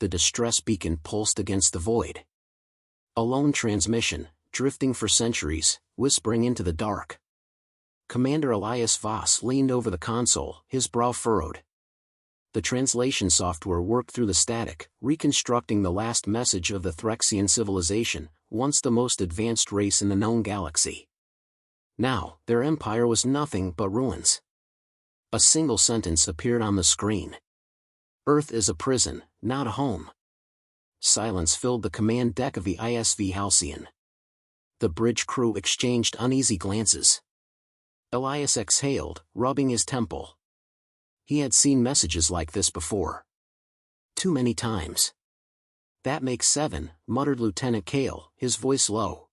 The distress beacon pulsed against the void. A lone transmission, drifting for centuries, whispering into the dark. Commander Elias Voss leaned over the console, his brow furrowed. The translation software worked through the static, reconstructing the last message of the Threxian civilization, once the most advanced race in the known galaxy. Now, their empire was nothing but ruins. A single sentence appeared on the screen. Earth is a prison, not a home. Silence filled the command deck of the ISV Halcyon. The bridge crew exchanged uneasy glances. Elias exhaled, rubbing his temple. He had seen messages like this before. Too many times. "That makes 7, muttered Lieutenant Kale, his voice low.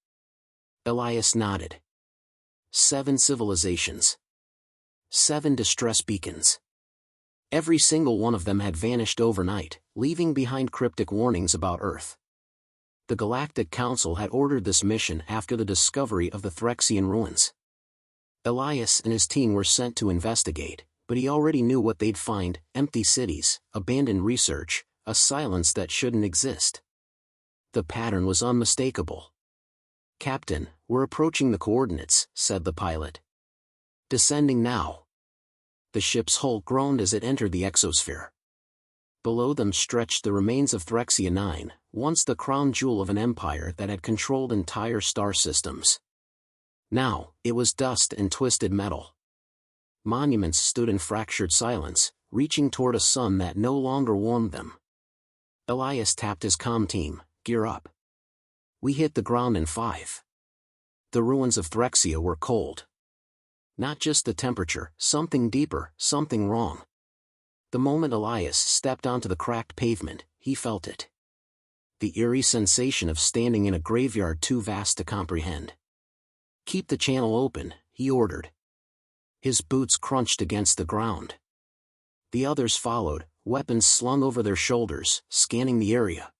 Elias nodded. 7 civilizations. 7 distress beacons. Every single one of them had vanished overnight, leaving behind cryptic warnings about Earth. The Galactic Council had ordered this mission after the discovery of the Threxian ruins. Elias and his team were sent to investigate, but he already knew what they'd find: empty cities, abandoned research, a silence that shouldn't exist. The pattern was unmistakable. "Captain, we're approaching the coordinates," said the pilot. "Descending now." The ship's hull groaned as it entered the exosphere. Below them stretched the remains of Threxia 9, once the crown jewel of an empire that had controlled entire star systems. Now, it was dust and twisted metal. Monuments stood in fractured silence, reaching toward a sun that no longer warmed them. Elias tapped his comm team, "Gear up. We hit the ground in 5." The ruins of Threxia were cold. Not just the temperature, something deeper, something wrong. The moment Elias stepped onto the cracked pavement, he felt it. The eerie sensation of standing in a graveyard too vast to comprehend. "Keep the channel open," he ordered. His boots crunched against the ground. The others followed, weapons slung over their shoulders, scanning the area.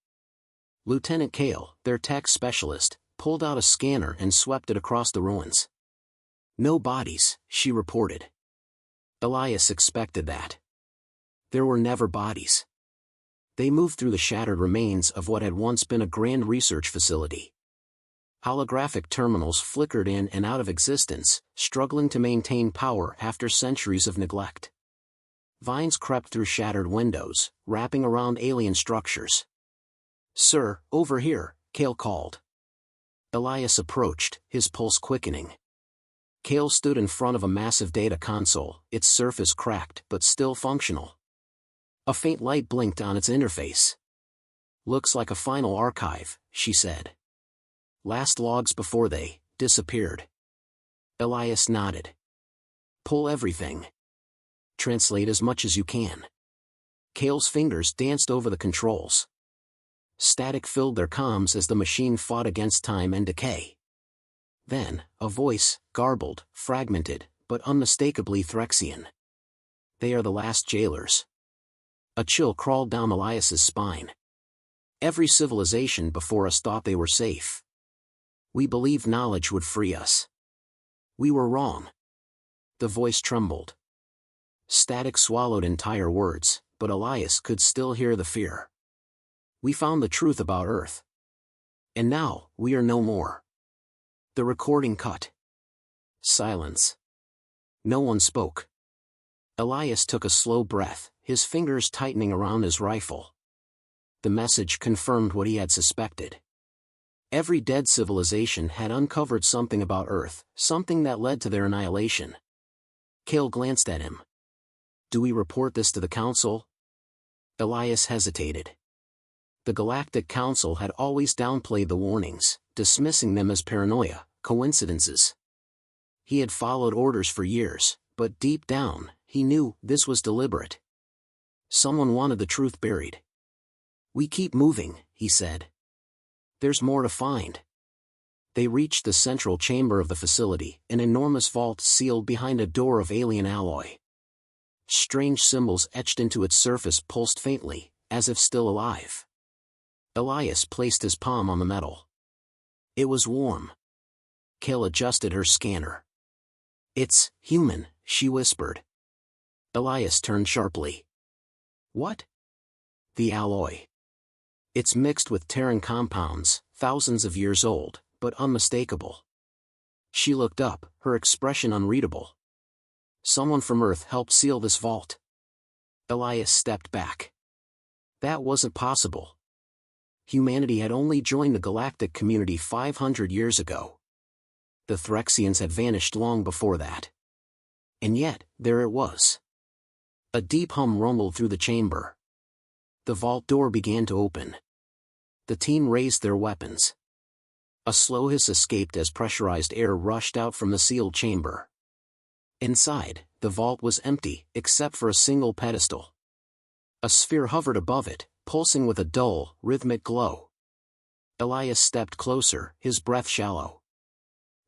Lieutenant Kale, their tech specialist, pulled out a scanner and swept it across the ruins. "No bodies," she reported. Elias expected that. There were never bodies. They moved through the shattered remains of what had once been a grand research facility. Holographic terminals flickered in and out of existence, struggling to maintain power after centuries of neglect. Vines crept through shattered windows, wrapping around alien structures. "Sir, over here," Kale called. Elias approached, his pulse quickening. Kale stood in front of a massive data console, its surface cracked but still functional. A faint light blinked on its interface. "Looks like a final archive," she said. "Last logs before they disappeared." Elias nodded. "Pull everything. Translate as much as you can." Kale's fingers danced over the controls. Static filled their comms as the machine fought against time and decay. Then, a voice, garbled, fragmented, but unmistakably Threxian. "They are the last jailers." A chill crawled down Elias's spine. "Every civilization before us thought they were safe. We believed knowledge would free us. We were wrong." The voice trembled. Static swallowed entire words, but Elias could still hear the fear. "We found the truth about Earth. And now, we are no more." The recording cut. Silence. No one spoke. Elias took a slow breath, his fingers tightening around his rifle. The message confirmed what he had suspected. Every dead civilization had uncovered something about Earth, something that led to their annihilation. Kale glanced at him. "Do we report this to the Council?" Elias hesitated. The Galactic Council had always downplayed the warnings, dismissing them as paranoia, coincidences. He had followed orders for years, but deep down, he knew this was deliberate. Someone wanted the truth buried. "We keep moving," he said. "There's more to find." They reached the central chamber of the facility, an enormous vault sealed behind a door of alien alloy. Strange symbols etched into its surface pulsed faintly, as if still alive. Elias placed his palm on the metal. It was warm. Kale adjusted her scanner. "It's human," she whispered. Elias turned sharply. "What?" "The alloy. It's mixed with Terran compounds, thousands of years old, but unmistakable. She looked up, her expression unreadable. Someone from Earth helped seal this vault. Elias stepped back. That wasn't possible. Humanity had only joined the galactic community 500 years ago. The Threxians had vanished long before that. And yet, there it was. A deep hum rumbled through the chamber. The vault door began to open. The team raised their weapons. A slow hiss escaped as pressurized air rushed out from the sealed chamber. Inside, the vault was empty, except for a single pedestal. A sphere hovered above it, pulsing with a dull, rhythmic glow. Elias stepped closer, his breath shallow.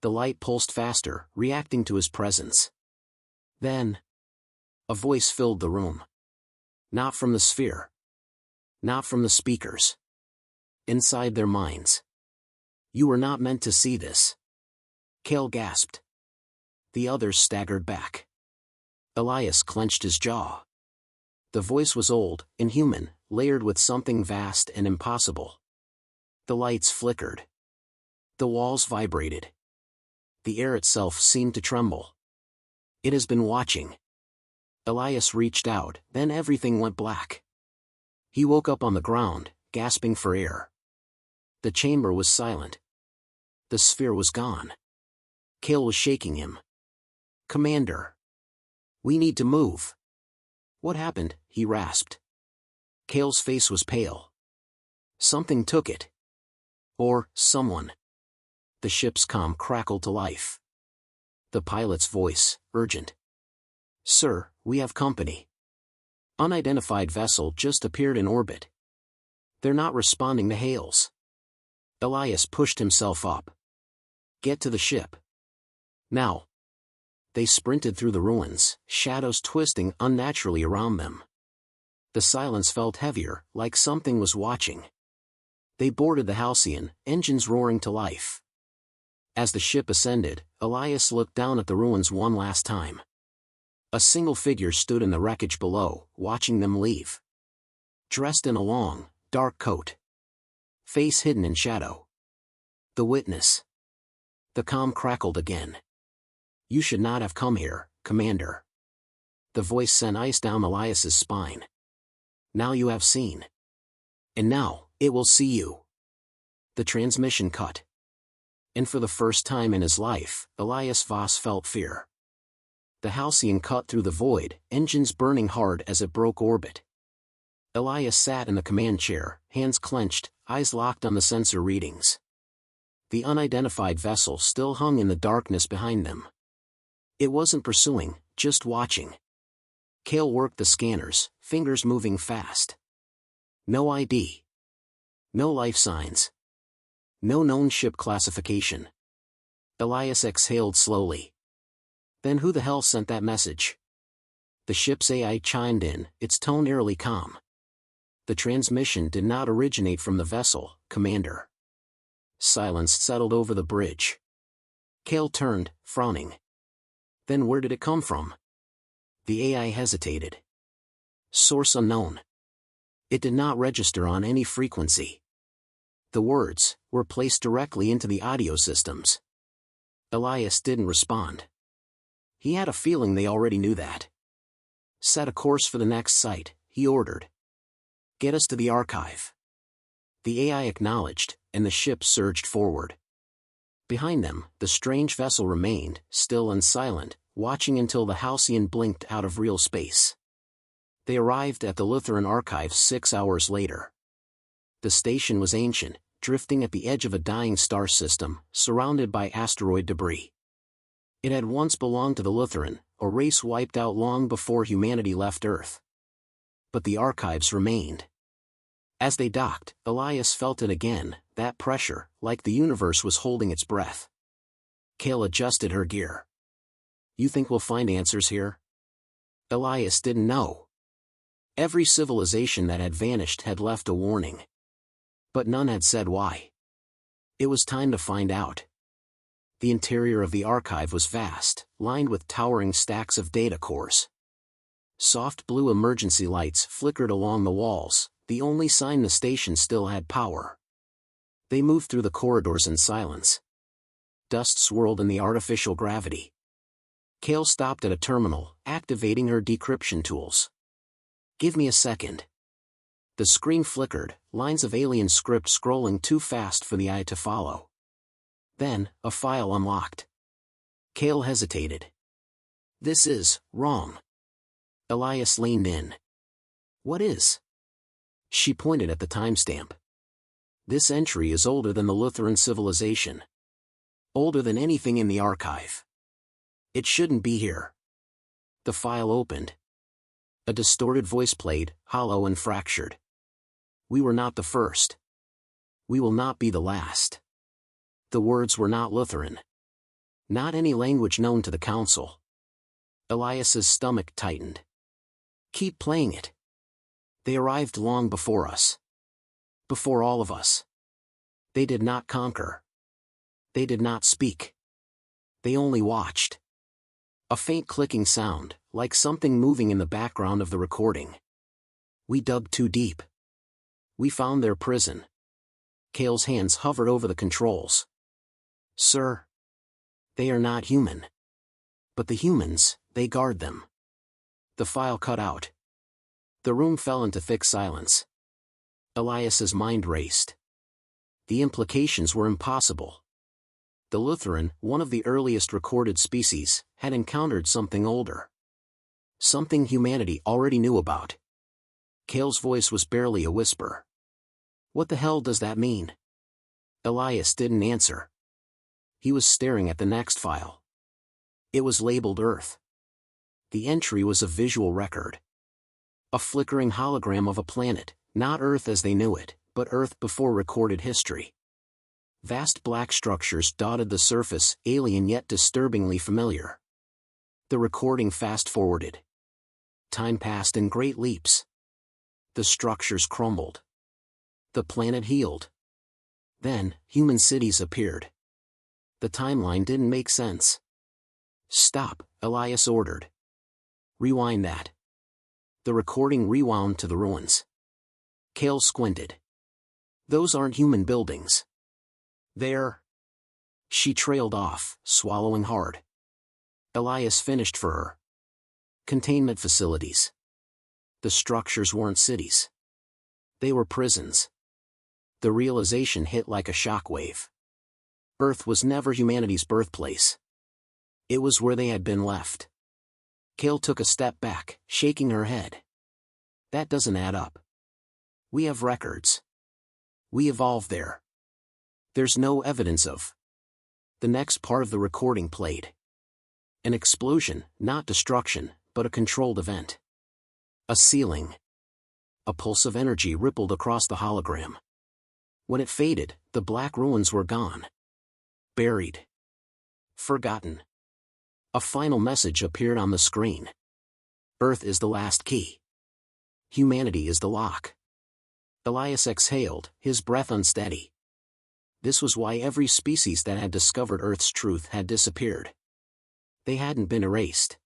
The light pulsed faster, reacting to his presence. Then, a voice filled the room. Not from the sphere. Not from the speakers. Inside their minds. You were not meant to see this. Kale gasped. The others staggered back. Elias clenched his jaw. The voice was old, inhuman, layered with something vast and impossible. The lights flickered. The walls vibrated. The air itself seemed to tremble. It has been watching. Elias reached out, then everything went black. He woke up on the ground, gasping for air. The chamber was silent. The sphere was gone. Kale was shaking him. Commander. We need to move. What happened? He rasped. Kale's face was pale. Something took it. Or, someone. The ship's comm crackled to life. The pilot's voice, urgent. Sir, we have company. Unidentified vessel just appeared in orbit. They're not responding to hails. Elias pushed himself up. Get to the ship. Now. They sprinted through the ruins, shadows twisting unnaturally around them. The silence felt heavier, like something was watching. They boarded the Halcyon, engines roaring to life. As the ship ascended, Elias looked down at the ruins one last time. A single figure stood in the wreckage below, watching them leave. Dressed in a long, dark coat. Face hidden in shadow. The witness. The comm crackled again. You should not have come here, Commander. The voice sent ice down Elias's spine. Now you have seen. And now, it will see you. The transmission cut. And for the first time in his life, Elias Voss felt fear. The Halcyon cut through the void, engines burning hard as it broke orbit. Elias sat in the command chair, hands clenched, eyes locked on the sensor readings. The unidentified vessel still hung in the darkness behind them. It wasn't pursuing, just watching. Kale worked the scanners, fingers moving fast. No ID. No life signs. No known ship classification. Elias exhaled slowly. Then who the hell sent that message? The ship's AI chimed in, its tone eerily calm. The transmission did not originate from the vessel, Commander. Silence settled over the bridge. Kale turned, frowning. Then where did it come from? The AI hesitated. Source unknown. It did not register on any frequency. The words were placed directly into the audio systems. Elias didn't respond. He had a feeling they already knew that. Set a course for the next site, he ordered. Get us to the archive. The AI acknowledged, and the ship surged forward. Behind them, the strange vessel remained, still and silent, watching until the Halcyon blinked out of real space. They arrived at the Lutheran archives 6 hours later. The station was ancient, drifting at the edge of a dying star system, surrounded by asteroid debris. It had once belonged to the Lutheran, a race wiped out long before humanity left Earth. But the archives remained. As they docked, Elias felt it again, that pressure, like the universe was holding its breath. Kale adjusted her gear. You think we'll find answers here? Elias didn't know. Every civilization that had vanished had left a warning. But none had said why. It was time to find out. The interior of the archive was vast, lined with towering stacks of data cores. Soft blue emergency lights flickered along the walls, the only sign the station still had power. They moved through the corridors in silence. Dust swirled in the artificial gravity. Kale stopped at a terminal, activating her decryption tools. "Give me a second." The screen flickered, lines of alien script scrolling too fast for the eye to follow. Then, a file unlocked. Kale hesitated. "This is wrong." Elias leaned in. "What is?" She pointed at the timestamp. "This entry is older than the Lutheran civilization. Older than anything in the archive. It shouldn't be here." The file opened. A distorted voice played, hollow and fractured. "We were not the first. We will not be the last." The words were not Lutheran. Not any language known to the Council. Elias's stomach tightened. "Keep playing it. They arrived long before us. Before all of us. They did not conquer. They did not speak. They only watched." A faint clicking sound, like something moving in the background of the recording. "We dug too deep. We found their prison." Kale's hands hovered over the controls. "Sir. They are not human. But the humans, they guard them." The file cut out. The room fell into thick silence. Elias's mind raced. The implications were impossible. The Lutheran, one of the earliest recorded species, had encountered something older. Something humanity already knew about. Kale's voice was barely a whisper. "What the hell does that mean?" Elias didn't answer. He was staring at the next file. It was labeled Earth. The entry was a visual record. A flickering hologram of a planet, not Earth as they knew it, but Earth before recorded history. Vast black structures dotted the surface, alien yet disturbingly familiar. The recording fast-forwarded. Time passed in great leaps. The structures crumbled. The planet healed. Then, human cities appeared. The timeline didn't make sense. "Stop," Elias ordered. "Rewind that." The recording rewound to the ruins. Kale squinted. "Those aren't human buildings. They're—" She trailed off, swallowing hard. Elias finished for her. "Containment facilities." The structures weren't cities. They were prisons. The realization hit like a shockwave. Earth was never humanity's birthplace. It was where they had been left. Kale took a step back, shaking her head. "That doesn't add up. We have records. We evolved there. There's no evidence of." The next part of the recording played. An explosion, not destruction, but a controlled event. A ceiling. A pulse of energy rippled across the hologram. When it faded, the black ruins were gone. Buried. Forgotten. A final message appeared on the screen. "Earth is the last key. Humanity is the lock." Elias exhaled, his breath unsteady. This was why every species that had discovered Earth's truth had disappeared. They hadn't been erased.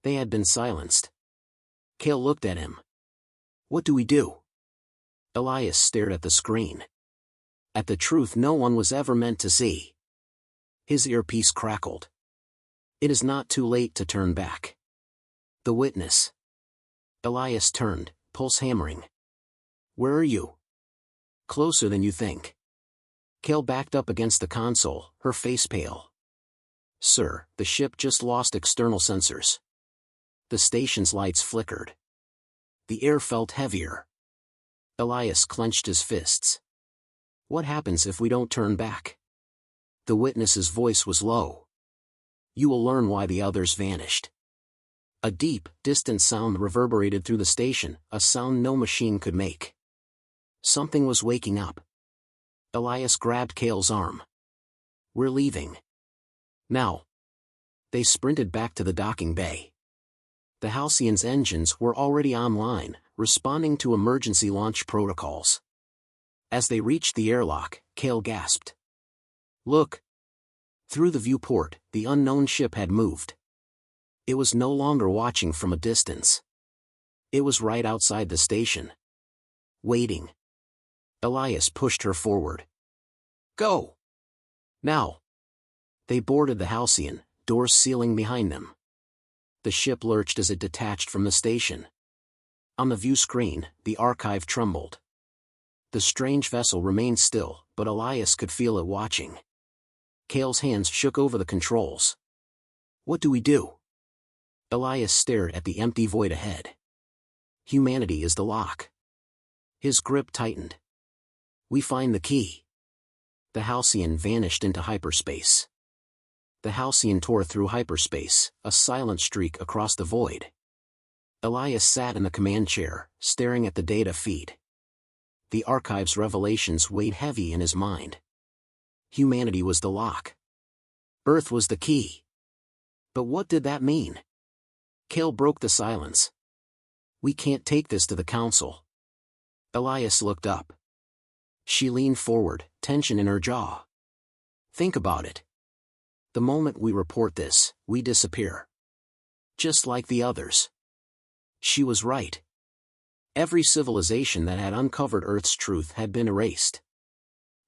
They had been silenced. Kale looked at him. "What do we do?" Elias stared at the screen. At the truth no one was ever meant to see. His earpiece crackled. "It is not too late to turn back." The witness. Elias turned, pulse hammering. "Where are you?" "Closer than you think." Kale backed up against the console, her face pale. "Sir, the ship just lost external sensors." The station's lights flickered. The air felt heavier. Elias clenched his fists. "What happens if we don't turn back?" The witness's voice was low. "You will learn why the others vanished." A deep, distant sound reverberated through the station, a sound no machine could make. Something was waking up. Elias grabbed Kale's arm. "We're leaving. Now." They sprinted back to the docking bay. The Halcyon's engines were already online, responding to emergency launch protocols. As they reached the airlock, Kale gasped. "Look!" Through the viewport, the unknown ship had moved. It was no longer watching from a distance. It was right outside the station. waiting. Elias pushed her forward. Go! Now! They boarded the Halcyon, doors sealing behind them. The ship lurched as it detached from the station. On the view screen, the archive trembled. The strange vessel remained still, but Elias could feel it watching. Cale's hands shook over the controls. What do we do? Elias stared at the empty void ahead. Humanity is the lock. His grip tightened. We find the key. The Halcyon vanished into hyperspace. The Halcyon tore through hyperspace, a silent streak across the void. Elias sat in the command chair, staring at the data feed. The archive's revelations weighed heavy in his mind. Humanity was the lock. Earth was the key. But what did that mean? Cale broke the silence. We can't take this to the council. Elias looked up. She leaned forward, tension in her jaw. Think about it. The moment we report this, we disappear. Just like the others. She was right. Every civilization that had uncovered Earth's truth had been erased.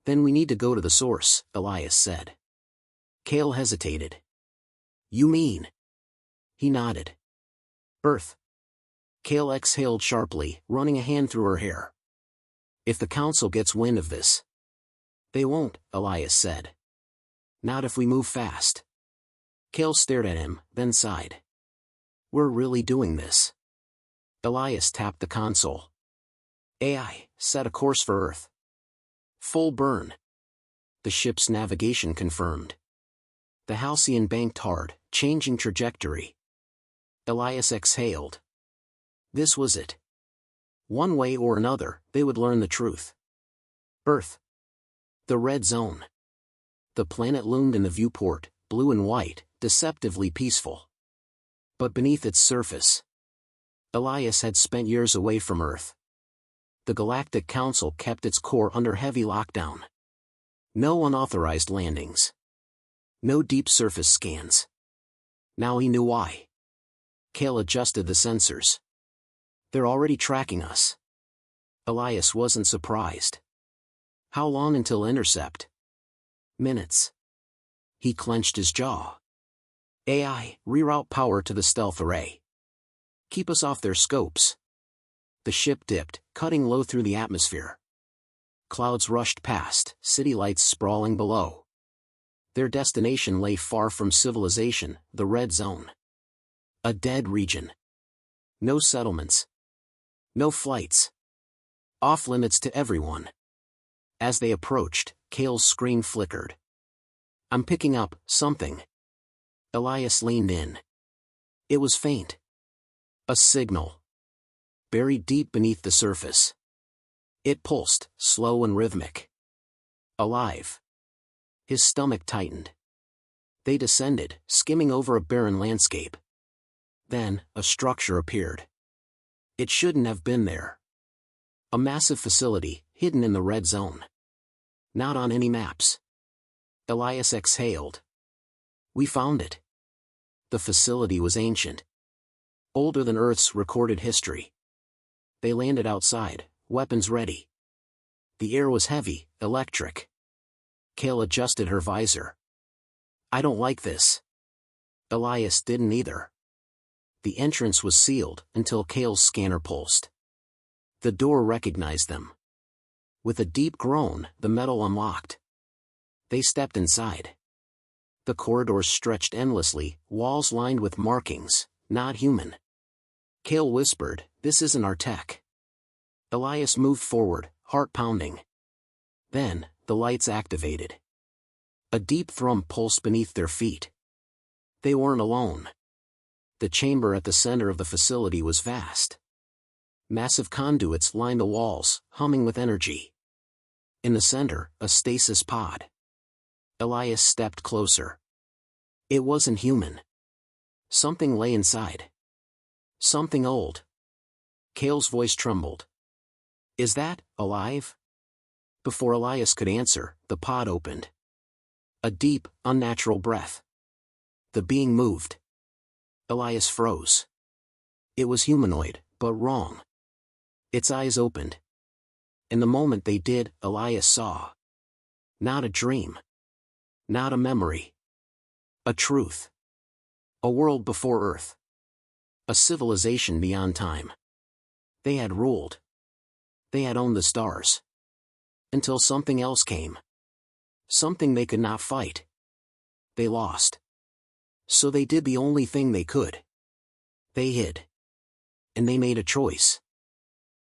Then we need to go to the source, Elias said. Cale hesitated. You mean? He nodded. Earth. Cale exhaled sharply, running a hand through her hair. If the council gets wind of this. They won't, Elias said. Not if we move fast. Cale stared at him, then sighed. We're really doing this. Elias tapped the console. AI, set a course for Earth. Full burn. The ship's navigation confirmed. The Halcyon banked hard, changing trajectory. Elias exhaled. This was it. One way or another, they would learn the truth. Earth. The red zone. The planet loomed in the viewport, blue and white, deceptively peaceful. But beneath its surface, Elias had spent years away from Earth. The Galactic Council kept its core under heavy lockdown. No unauthorized landings. No deep surface scans. Now he knew why. Cale adjusted the sensors. They're already tracking us. Elias wasn't surprised. How long until intercept? Minutes. He clenched his jaw. AI, reroute power to the stealth array. Keep us off their scopes. The ship dipped, cutting low through the atmosphere. Clouds rushed past, city lights sprawling below. Their destination lay far from civilization, the red zone. A dead region. No settlements. No flights. Off limits to everyone. As they approached, Cale's screen flickered. I'm picking up something. Elias leaned in. It was faint. A signal. Buried deep beneath the surface. It pulsed, slow and rhythmic. Alive. His stomach tightened. They descended, skimming over a barren landscape. Then, a structure appeared. It shouldn't have been there. A massive facility, hidden in the red zone. Not on any maps. Elias exhaled. We found it. The facility was ancient. Older than Earth's recorded history. They landed outside, weapons ready. The air was heavy, electric. Cale adjusted her visor. I don't like this. Elias didn't either. The entrance was sealed until Cale's scanner pulsed. The door recognized them. With a deep groan, the metal unlocked. They stepped inside. The corridors stretched endlessly, walls lined with markings, not human. Cale whispered, "This isn't our tech." Elias moved forward, heart pounding. Then, the lights activated. A deep thrum pulsed beneath their feet. They weren't alone. The chamber at the center of the facility was vast. Massive conduits lined the walls, humming with energy. In the center, a stasis pod. Elias stepped closer. It wasn't human. Something lay inside. Something old. Cale's voice trembled. Is that alive? Before Elias could answer, the pod opened. A deep, unnatural breath. The being moved. Elias froze. It was humanoid, but wrong. Its eyes opened. And the moment they did, Elias saw. Not a dream. Not a memory. A truth. A world before Earth. A civilization beyond time. They had ruled. They had owned the stars. Until something else came. Something they could not fight. They lost. So they did the only thing they could. They hid. And they made a choice.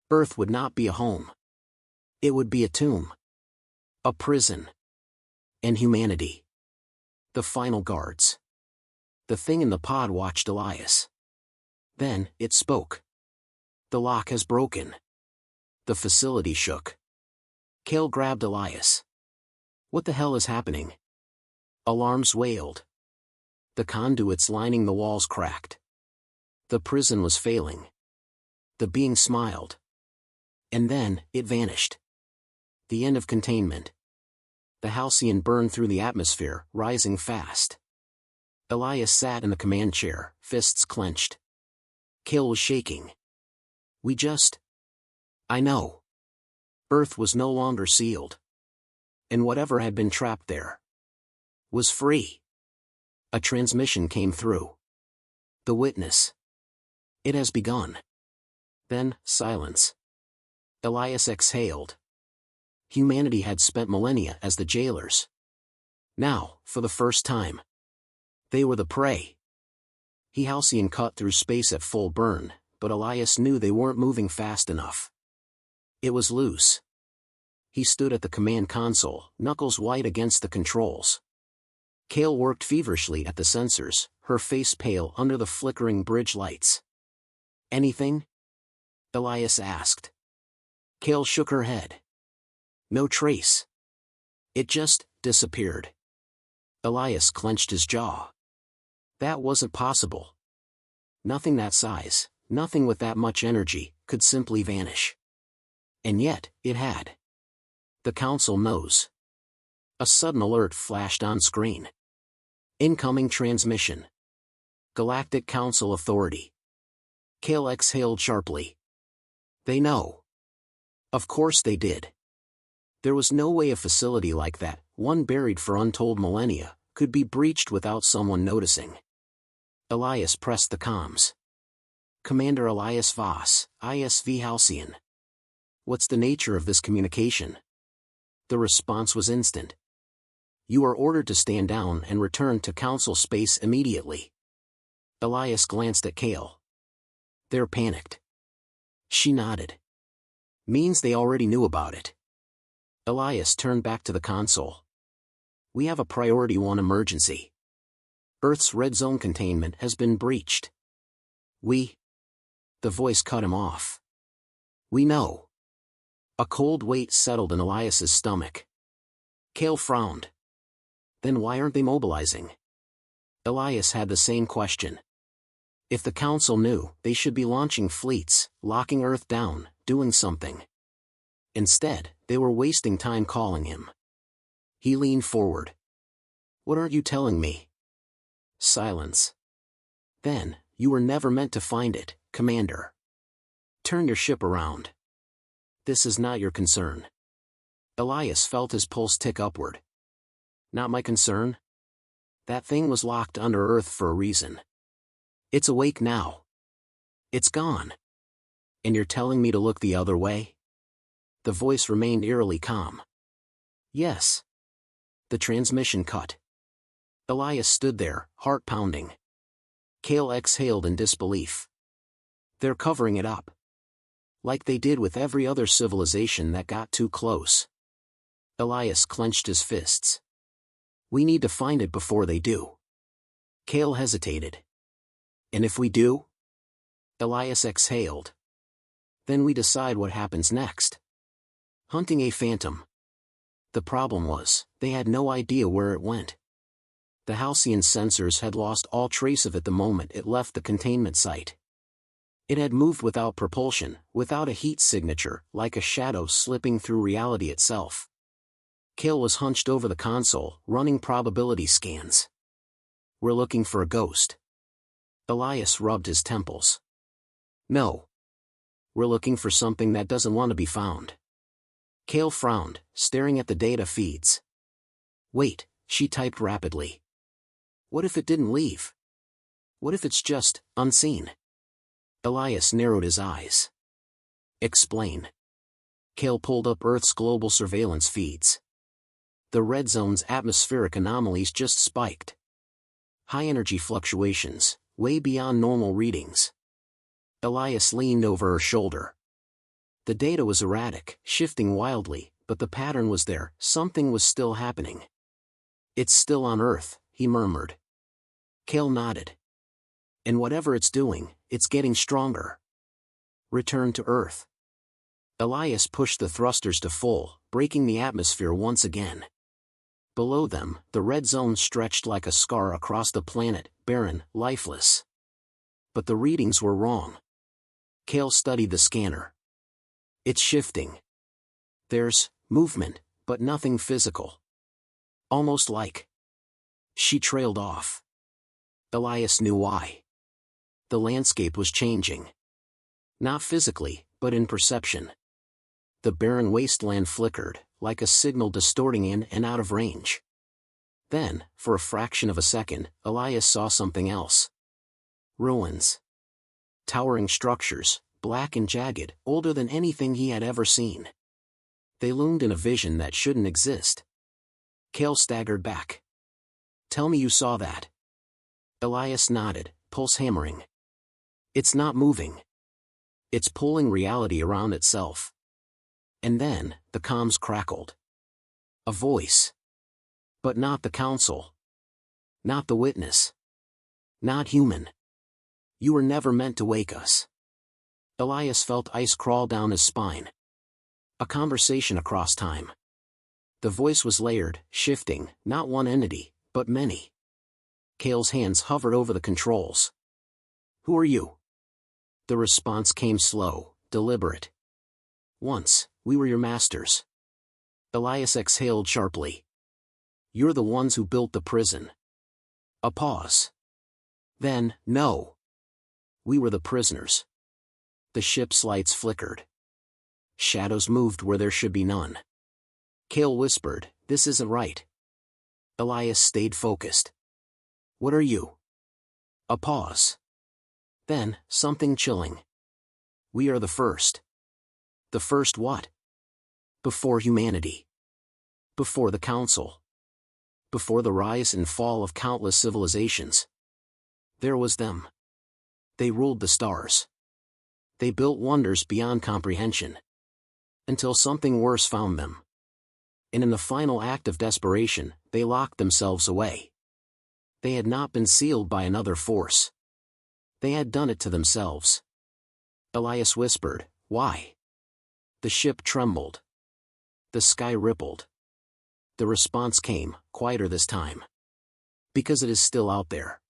Earth would not be a home. It would be a tomb. A prison. And humanity. The final guards. The thing in the pod watched Elias. Then, it spoke. The lock has broken. The facility shook. Kale grabbed Elias. What the hell is happening? Alarms wailed. The conduits lining the walls cracked. The prison was failing. The being smiled. And then, it vanished. The end of containment. The halcyon burned through the atmosphere, rising fast. Elias sat in the command chair, fists clenched. Kale was shaking. I know. Earth was no longer sealed. And whatever had been trapped there was free. A transmission came through. The witness. It has begun. Then, silence. Elias exhaled. Humanity had spent millennia as the jailers. Now, for the first time, they were the prey. The halcyon cut through space at full burn, but Elias knew they weren't moving fast enough. It was loose. He stood at the command console, knuckles white against the controls. Kale worked feverishly at the sensors, her face pale under the flickering bridge lights. Anything? Elias asked. Kale shook her head. No trace. It just disappeared. Elias clenched his jaw. That wasn't possible. Nothing that size, nothing with that much energy, could simply vanish. And yet, it had. The council knows. A sudden alert flashed on screen. Incoming transmission. Galactic Council Authority. Kale exhaled sharply. They know. Of course they did. There was no way a facility like that, one buried for untold millennia, could be breached without someone noticing. Elias pressed the comms. Commander Elias Voss, ISV Halcyon. What's the nature of this communication? The response was instant. You are ordered to stand down and return to Council space immediately. Elias glanced at Kale. They're panicked. She nodded. Means they already knew about it. Elias turned back to the console. We have a Priority 1 emergency. Earth's red zone containment has been breached. The voice cut him off. We know. A cold weight settled in Elias's stomach. Kale frowned. Then why aren't they mobilizing? Elias had the same question. If the Council knew, they should be launching fleets, locking Earth down, doing something. Instead, they were wasting time calling him. He leaned forward. What aren't you telling me? Silence. Then, you were never meant to find it, Commander. Turn your ship around. This is not your concern. Elias felt his pulse tick upward. Not my concern? That thing was locked under Earth for a reason. It's awake now. It's gone. And you're telling me to look the other way? The voice remained eerily calm. Yes. The transmission cut. Elias stood there, heart pounding. Kale exhaled in disbelief. They're covering it up. Like they did with every other civilization that got too close. Elias clenched his fists. We need to find it before they do. Kale hesitated. And if we do? Elias exhaled. Then we decide what happens next. Hunting a phantom. The problem was, they had no idea where it went. The halcyon sensors had lost all trace of it the moment it left the containment site. It had moved without propulsion, without a heat signature, like a shadow slipping through reality itself. Kale was hunched over the console, running probability scans. We're looking for a ghost. Elias rubbed his temples. No. We're looking for something that doesn't want to be found. Kale frowned, staring at the data feeds. Wait, she typed rapidly. What if it didn't leave? What if it's just unseen? Elias narrowed his eyes. Explain. Kale pulled up Earth's global surveillance feeds. The red zone's atmospheric anomalies just spiked. High energy fluctuations, way beyond normal readings. Elias leaned over her shoulder. The data was erratic, shifting wildly, but the pattern was there, something was still happening. It's still on Earth, he murmured. Kale nodded. And whatever it's doing, it's getting stronger. Return to Earth. Elias pushed the thrusters to full, breaking the atmosphere once again. Below them, the red zone stretched like a scar across the planet, barren, lifeless. But the readings were wrong. Kale studied the scanner. It's shifting. There's movement, but nothing physical. Almost like. She trailed off. Elias knew why. The landscape was changing. Not physically, but in perception. The barren wasteland flickered, like a signal distorting in and out of range. Then, for a fraction of a second, Elias saw something else. Ruins. Towering structures, black and jagged, older than anything he had ever seen. They loomed in a vision that shouldn't exist. Kale staggered back. Tell me you saw that. Elias nodded, pulse hammering. It's not moving. It's pulling reality around itself. And then, the comms crackled. A voice. But not the council. Not the witness. Not human. You were never meant to wake us. Elias felt ice crawl down his spine. A conversation across time. The voice was layered, shifting, not one entity, but many. Kale's hands hovered over the controls. Who are you? The response came slow, deliberate. Once, we were your masters. Elias exhaled sharply. You're the ones who built the prison. A pause. Then, no. We were the prisoners. The ship's lights flickered. Shadows moved where there should be none. Kale whispered, this isn't right. Elias stayed focused. What are you? A pause. Then, something chilling. We are the first. The first what? Before humanity. Before the council. Before the rise and fall of countless civilizations. There was them. They ruled the stars. They built wonders beyond comprehension. Until something worse found them. And in the final act of desperation, they locked themselves away. They had not been sealed by another force. They had done it to themselves. Elias whispered, why? The ship trembled. The sky rippled. The response came, quieter this time. Because it is still out there.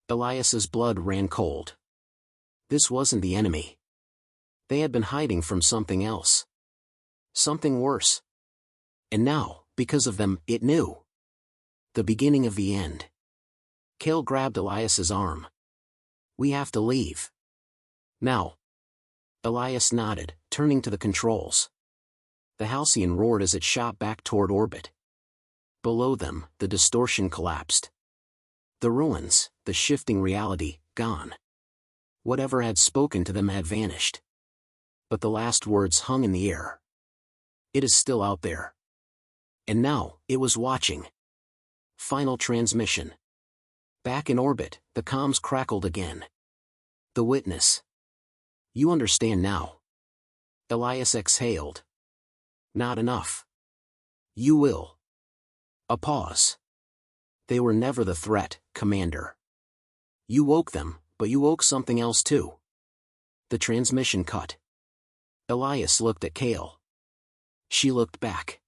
Elias's blood ran cold. This wasn't the enemy. They had been hiding from something else. Something worse. And now, because of them, it knew. The beginning of the end. Kale grabbed Elias's arm. We have to leave. Now. Elias nodded, turning to the controls. The Halcyon roared as it shot back toward orbit. Below them, the distortion collapsed. The ruins, the shifting reality, gone. Whatever had spoken to them had vanished. But the last words hung in the air. It is still out there. And now, it was watching. Final transmission. Back in orbit, the comms crackled again. The witness. You understand now. Elias exhaled. Not enough. You will. A pause. They were never the threat, Commander. You woke them, but you woke something else too. The transmission cut. Elias looked at Kale. She looked back.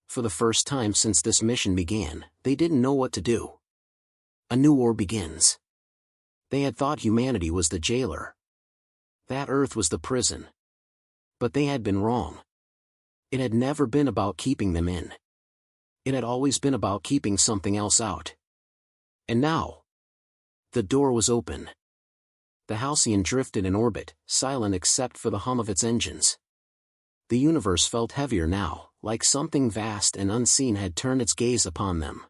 For the first time since this mission began, they didn't know what to do. A new war begins. They had thought humanity was the jailer. That Earth was the prison. But they had been wrong. It had never been about keeping them in. It had always been about keeping something else out. And now. The door was open. The Halcyon drifted in orbit, silent except for the hum of its engines. The universe felt heavier now, like something vast and unseen had turned its gaze upon them.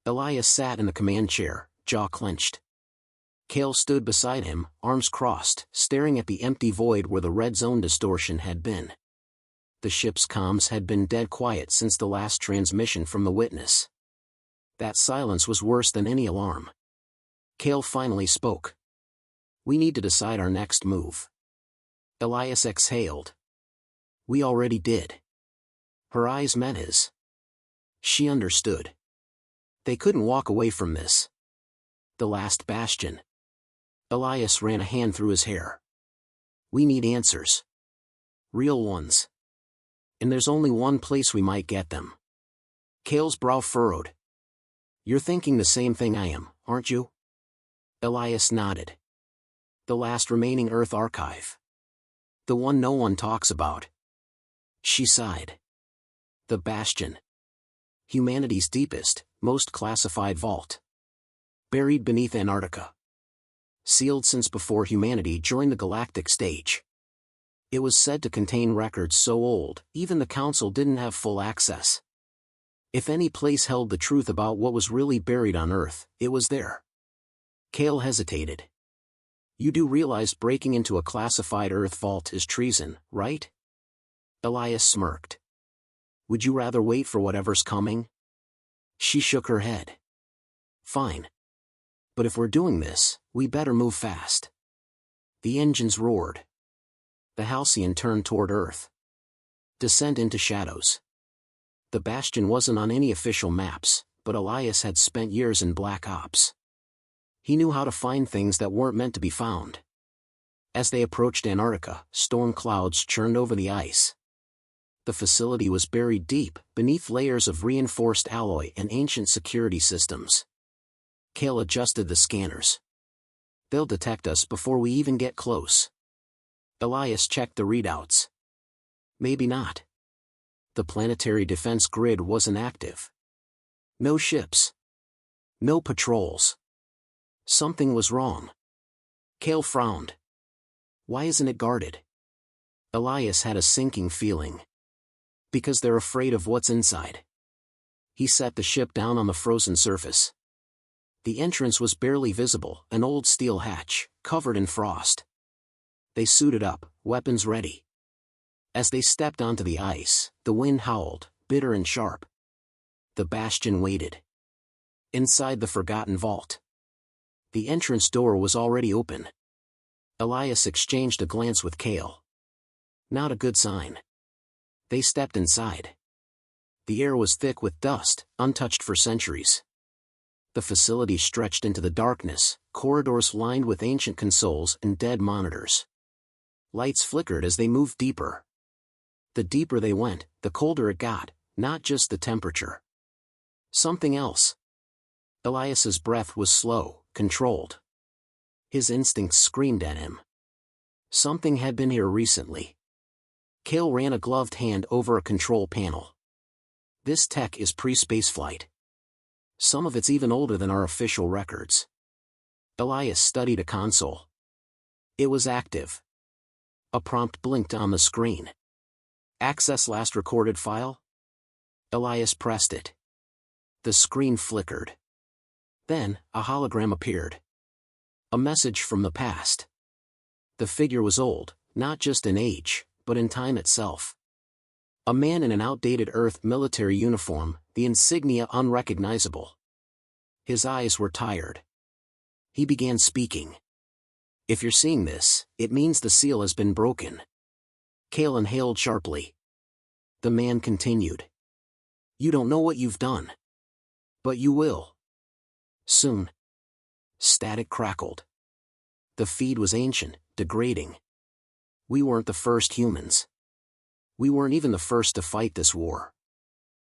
Elias sat in the command chair, jaw clenched. Cale stood beside him, arms crossed, staring at the empty void where the red zone distortion had been. The ship's comms had been dead quiet since the last transmission from the Witness. That silence was worse than any alarm. Cale finally spoke. "We need to decide our next move." Elias exhaled. "We already did." Her eyes met his. She understood. They couldn't walk away from this. The last bastion. Elias ran a hand through his hair. "We need answers. Real ones. And there's only one place we might get them." Cale's brow furrowed. "You're thinking the same thing I am, aren't you?" Elias nodded. "The last remaining Earth archive. The one no one talks about." She sighed. "The Bastion. Humanity's deepest, most classified vault. Buried beneath Antarctica. Sealed since before humanity joined the galactic stage. It was said to contain records so old, even the Council didn't have full access. If any place held the truth about what was really buried on Earth, it was there." Cale hesitated. "You do realize breaking into a classified Earth vault is treason, right?" Elias smirked. "Would you rather wait for whatever's coming?" She shook her head. "Fine. But if we're doing this, we better move fast." The engines roared. The Halcyon turned toward Earth. Descent into shadows. The Bastion wasn't on any official maps, but Elias had spent years in Black Ops. He knew how to find things that weren't meant to be found. As they approached Antarctica, storm clouds churned over the ice. The facility was buried deep, beneath layers of reinforced alloy and ancient security systems. Cale adjusted the scanners. "They'll detect us before we even get close." Elias checked the readouts. Maybe not. The planetary defense grid wasn't active. No ships. No patrols. Something was wrong. Cale frowned. "Why isn't it guarded?" Elias had a sinking feeling. "Because they're afraid of what's inside." He set the ship down on the frozen surface. The entrance was barely visible, an old steel hatch, covered in frost. They suited up, weapons ready. As they stepped onto the ice, the wind howled, bitter and sharp. The Bastion waited. Inside the forgotten vault. The entrance door was already open. Elias exchanged a glance with Cale. Not a good sign. They stepped inside. The air was thick with dust, untouched for centuries. The facility stretched into the darkness, corridors lined with ancient consoles and dead monitors. Lights flickered as they moved deeper. The deeper they went, the colder it got, not just the temperature. Something else. Elias's breath was slow, controlled. His instincts screamed at him. Something had been here recently. Cale ran a gloved hand over a control panel. "This tech is pre-spaceflight. Some of it's even older than our official records." Elias studied a console. It was active. A prompt blinked on the screen. "Access last recorded file?" Elias pressed it. The screen flickered. Then, a hologram appeared. A message from the past. The figure was old, not just in age, but in time itself. A man in an outdated Earth military uniform, the insignia unrecognizable. His eyes were tired. He began speaking. "If you're seeing this, it means the seal has been broken." Cale inhaled sharply. The man continued. "You don't know what you've done. But you will. Soon." Static crackled. The feed was ancient, degrading. "We weren't the first humans. We weren't even the first to fight this war."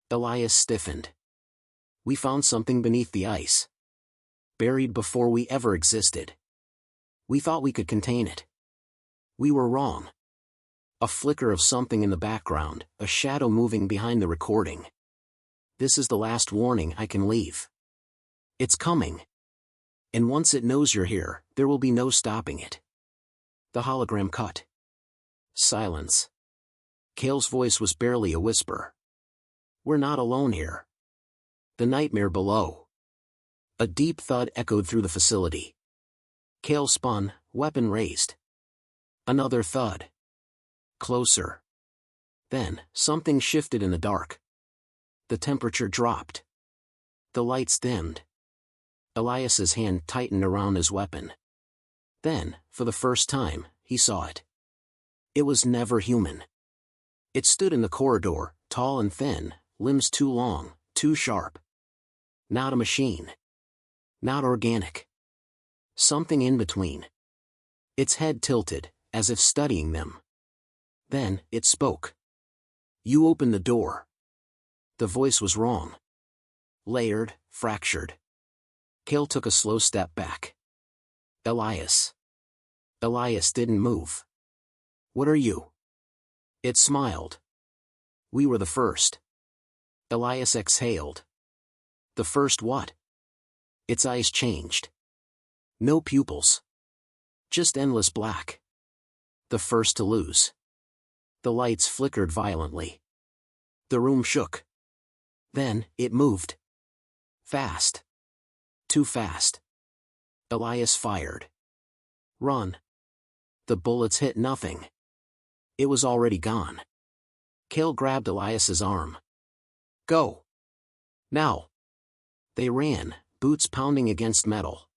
Elias stiffened. "We found something beneath the ice. Buried before we ever existed. We thought we could contain it. We were wrong." A flicker of something in the background, a shadow moving behind the recording. "This is the last warning I can leave. It's coming. And once it knows you're here, there will be no stopping it." The hologram cut. Silence. Kale's voice was barely a whisper. "We're not alone here. The nightmare below." A deep thud echoed through the facility. Kale spun, weapon raised. Another thud. Closer. Then, something shifted in the dark. The temperature dropped. The lights dimmed. Elias's hand tightened around his weapon. Then, for the first time, he saw it. It was never human. It stood in the corridor, tall and thin, limbs too long, too sharp. Not a machine. Not organic. Something in between. Its head tilted, as if studying them. Then, it spoke. "You opened the door." The voice was wrong. Layered, fractured. Kale took a slow step back. "Elias." Elias didn't move. "What are you?" It smiled. "We were the first." Elias exhaled. "The first what?" Its eyes changed. No pupils. Just endless black. "The first to lose." The lights flickered violently. The room shook. Then, it moved. Fast. Too fast. Elias fired. "Run." The bullets hit nothing. It was already gone. Kale grabbed Elias's arm. "Go. Now." They ran, boots pounding against metal.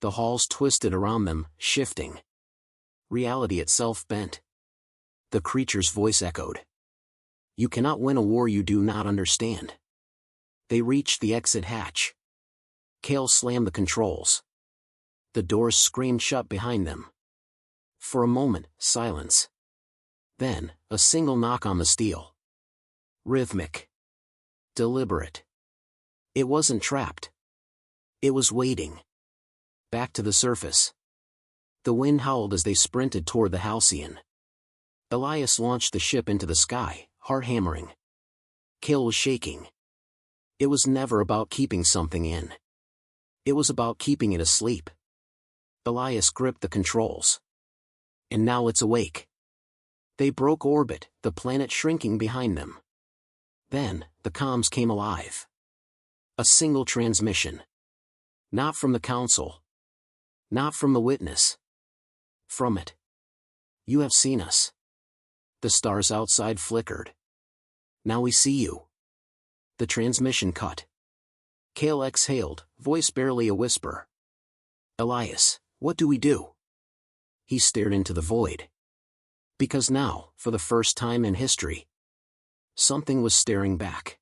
The halls twisted around them, shifting. Reality itself bent. The creature's voice echoed. "You cannot win a war you do not understand." They reached the exit hatch. Kale slammed the controls. The doors screamed shut behind them. For a moment, silence. Then, a single knock on the steel. Rhythmic. Deliberate. It wasn't trapped. It was waiting. Back to the surface. The wind howled as they sprinted toward the Halcyon. Elias launched the ship into the sky, heart hammering. Kale was shaking. It was never about keeping something in. It was about keeping it asleep. Elias gripped the controls. And now it's awake. They broke orbit, the planet shrinking behind them. Then, the comms came alive. A single transmission. Not from the Council. Not from the Witness. From it. "You have seen us." The stars outside flickered. "Now we see you." The transmission cut. Kale exhaled, voice barely a whisper. "Elias, what do we do?" He stared into the void. Because now, for the first time in history, something was staring back.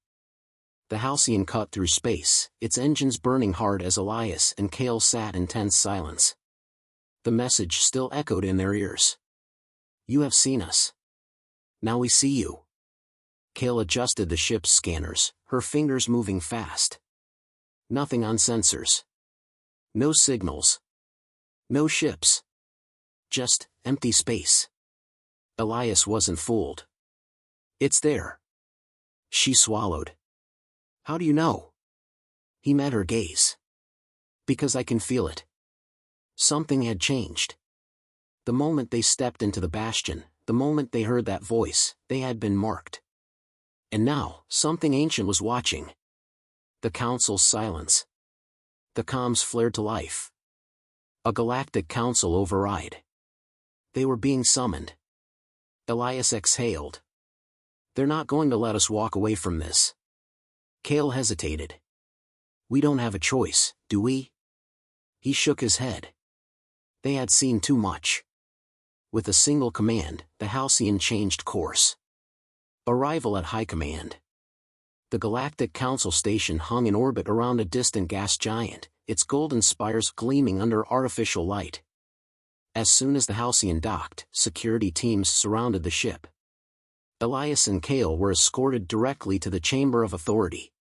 The Halcyon cut through space, its engines burning hard as Elias and Kale sat in tense silence. The message still echoed in their ears. "You have seen us. Now we see you." Kale adjusted the ship's scanners, her fingers moving fast. Nothing on sensors. No signals. No ships. Just empty space. Elias wasn't fooled. "It's there." She swallowed. "How do you know?" He met her gaze. "Because I can feel it." Something had changed. The moment they stepped into the bastion, the moment they heard that voice, they had been marked. And now, something ancient was watching. The Council's silence. The comms flared to life. A galactic council override. They were being summoned. Elias exhaled. "They're not going to let us walk away from this." Kale hesitated. "We don't have a choice, do we?" He shook his head. They had seen too much. With a single command, the Halcyon changed course. Arrival at High Command. The Galactic Council station hung in orbit around a distant gas giant, its golden spires gleaming under artificial light. As soon as the Halcyon docked, security teams surrounded the ship. Elias and Kale were escorted directly to the Chamber of Authority.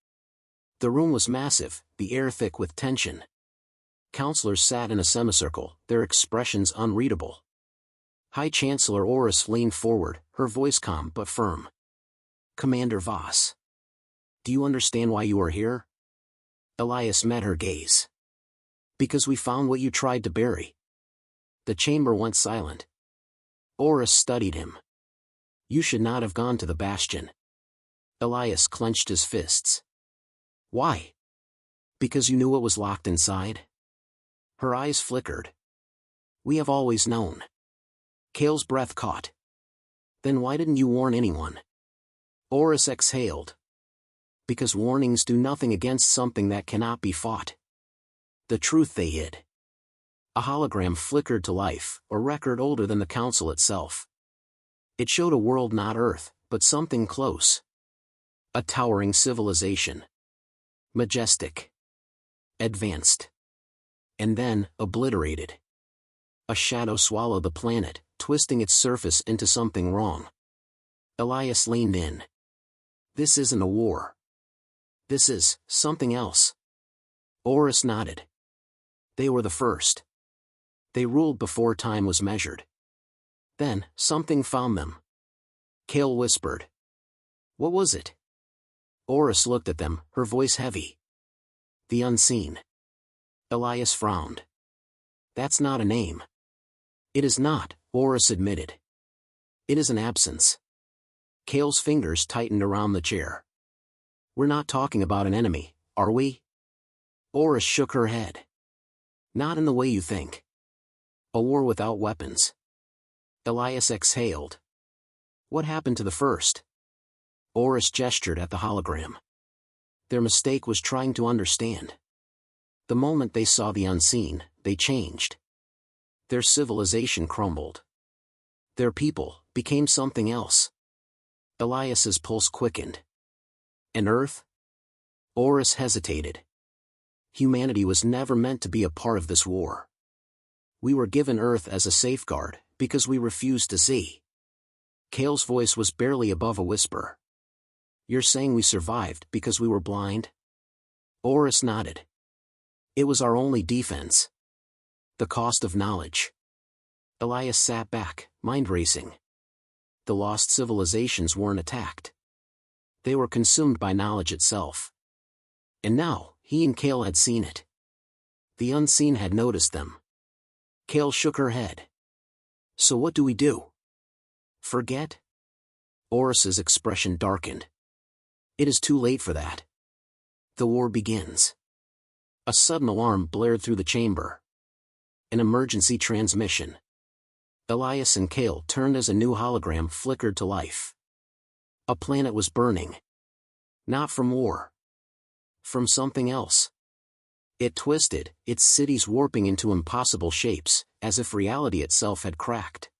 The room was massive, the air thick with tension. Counselors sat in a semicircle, their expressions unreadable. High Chancellor Oris leaned forward, her voice calm but firm. "Commander Voss. Do you understand why you are here?" Elias met her gaze. "Because we found what you tried to bury." The chamber went silent. Oris studied him. You should not have gone to the bastion. Elias clenched his fists. Why? Because you knew what was locked inside? Her eyes flickered. We have always known. Kale's breath caught. Then why didn't you warn anyone? Oris exhaled. Because warnings do nothing against something that cannot be fought. The truth they hid. A hologram flickered to life, a record older than the council itself. It showed a world not Earth, but something close. A towering civilization. Majestic. Advanced. And then, obliterated. A shadow swallowed the planet, twisting its surface into something wrong. Elias leaned in. This isn't a war. This is something else. Oris nodded. They were the first. They ruled before time was measured. Then, something found them. Kale whispered. What was it? Oris looked at them, her voice heavy. The unseen. Elias frowned. That's not a name. It is not, Oris admitted. It is an absence. Kale's fingers tightened around the chair. We're not talking about an enemy, are we? Oris shook her head. Not in the way you think. A war without weapons. Elias exhaled. What happened to the first? Oris gestured at the hologram. Their mistake was trying to understand. The moment they saw the unseen, they changed. Their civilization crumbled. Their people became something else. Elias's pulse quickened. And Earth? Oris hesitated. Humanity was never meant to be a part of this war. We were given Earth as a safeguard, because we refused to see. Kale's voice was barely above a whisper. You're saying we survived because we were blind? Oris nodded. It was our only defense. The cost of knowledge. Elias sat back, mind racing. The lost civilizations weren't attacked. They were consumed by knowledge itself. And now, he and Kale had seen it. The unseen had noticed them. Kale shook her head. So what do we do? Forget? Oris's expression darkened. It is too late for that. The war begins. A sudden alarm blared through the chamber. An emergency transmission. Elias and Kale turned as a new hologram flickered to life. A planet was burning. Not from war. From something else. It twisted, its cities warping into impossible shapes, as if reality itself had cracked.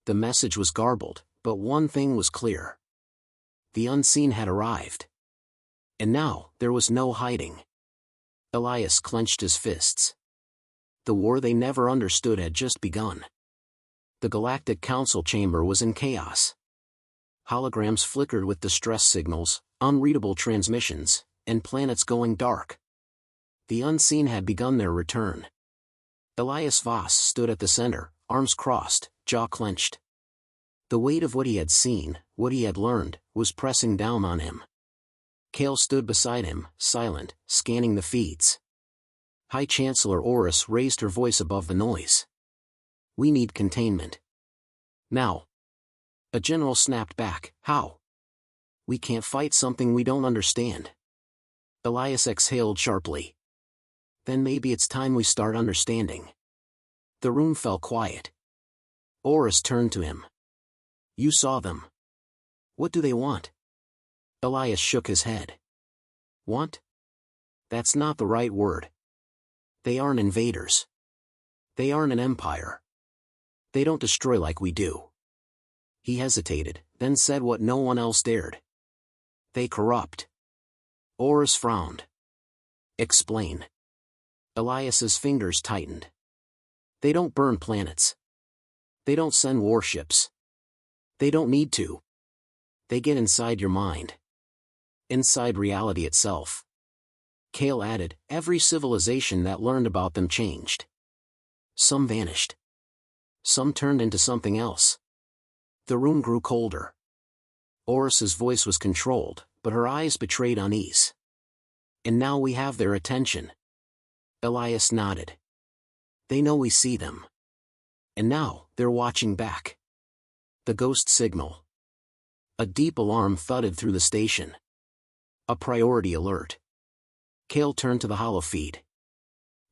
The message was garbled, but one thing was clear. The unseen had arrived. And now, there was no hiding. Elias clenched his fists. The war they never understood had just begun. The Galactic Council chamber was in chaos. Holograms flickered with distress signals, unreadable transmissions, and planets going dark. The unseen had begun their return. Elias Voss stood at the center, arms crossed, jaw clenched. The weight of what he had seen, what he had learned, was pressing down on him. Kale stood beside him, silent, scanning the feeds. High Chancellor Oris raised her voice above the noise. We need containment. Now. A general snapped back, how? We can't fight something we don't understand. Elias exhaled sharply. Then maybe it's time we start understanding. The room fell quiet. Oris turned to him. You saw them. What do they want? Elias shook his head. Want? That's not the right word. They aren't invaders. They aren't an empire. They don't destroy like we do. He hesitated, then said what no one else dared. They corrupt. Oris frowned. Explain. Elias's fingers tightened. They don't burn planets. They don't send warships. They don't need to. They get inside your mind. Inside reality itself. Kale added, every civilization that learned about them changed. Some vanished. Some turned into something else. The room grew colder. Oris's voice was controlled, but her eyes betrayed unease. And now we have their attention. Elias nodded. They know we see them. And now, they're watching back. The ghost signal. A deep alarm thudded through the station. A priority alert. Cale turned to the holofeed.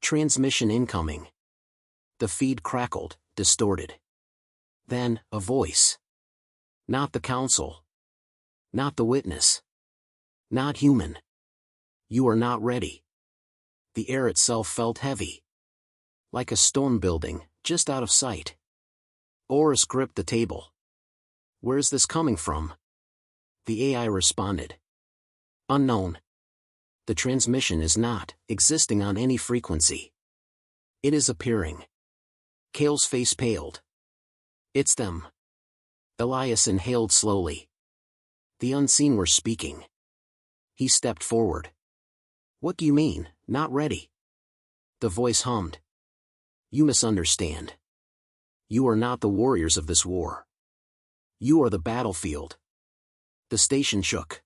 Transmission incoming. The feed crackled, distorted. Then, a voice. Not the council. Not the witness. Not human. You are not ready. The air itself felt heavy. Like a stone building, just out of sight. Oris gripped the table. Where's this coming from? The AI responded. Unknown. The transmission is not existing on any frequency. It is appearing. Cale's face paled. It's them. Elias inhaled slowly. The unseen were speaking. He stepped forward. What do you mean, not ready? The voice hummed. You misunderstand. You are not the warriors of this war. You are the battlefield. The station shook.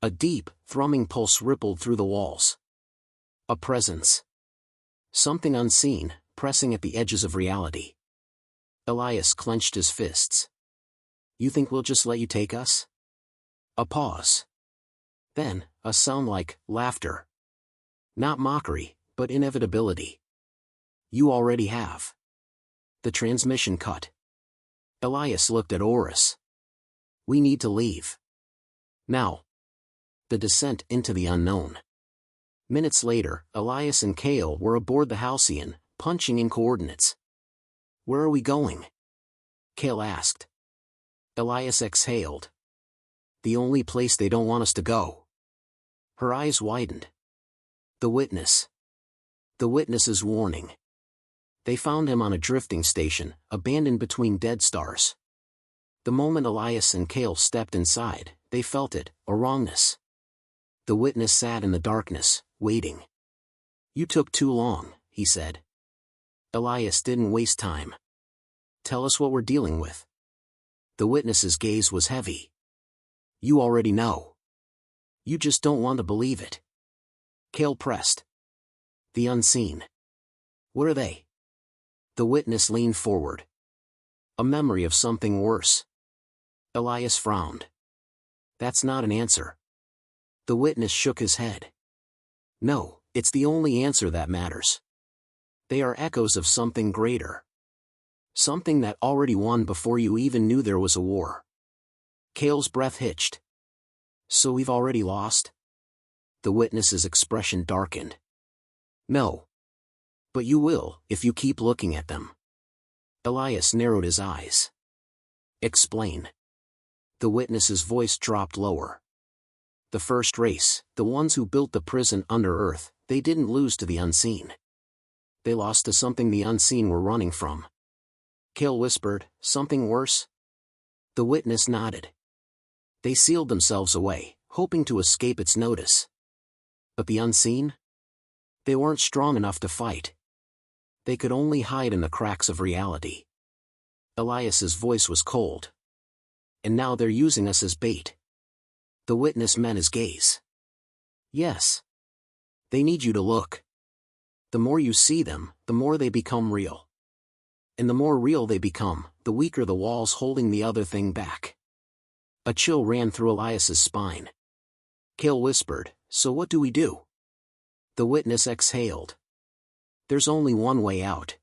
A deep, thrumming pulse rippled through the walls. A presence. Something unseen, pressing at the edges of reality. Elias clenched his fists. You think we'll just let you take us? A pause. Then, a sound like laughter. Not mockery, but inevitability. You already have. The transmission cut. Elias looked at Oris. We need to leave. Now. The descent into the unknown. Minutes later, Elias and Cale were aboard the Halcyon, punching in coordinates. Where are we going? Cale asked. Elias exhaled. The only place they don't want us to go. Her eyes widened. The witness. The witness's warning. They found him on a drifting station, abandoned between dead stars. The moment Elias and Cale stepped inside, they felt it, a wrongness. The witness sat in the darkness, waiting. You took too long, he said. Elias didn't waste time. Tell us what we're dealing with. The witness's gaze was heavy. You already know. You just don't want to believe it. Cale pressed. The unseen. What are they? The witness leaned forward. A memory of something worse. Elias frowned. That's not an answer. The witness shook his head. No, it's the only answer that matters. They are echoes of something greater. Something that already won before you even knew there was a war. Cale's breath hitched. So we've already lost? The witness's expression darkened. No. But you will, if you keep looking at them. Elias narrowed his eyes. Explain. The witness's voice dropped lower. The first race, the ones who built the prison under Earth, they didn't lose to the unseen. They lost to something the unseen were running from. Cale whispered, something worse? The witness nodded. They sealed themselves away, hoping to escape its notice. But the unseen? They weren't strong enough to fight. They could only hide in the cracks of reality. Elias's voice was cold. And now they're using us as bait. The witness met his gaze. Yes. They need you to look. The more you see them, the more they become real. And the more real they become, the weaker the walls holding the other thing back. A chill ran through Elias's spine. Cale whispered, so what do we do? The witness exhaled. There's only one way out.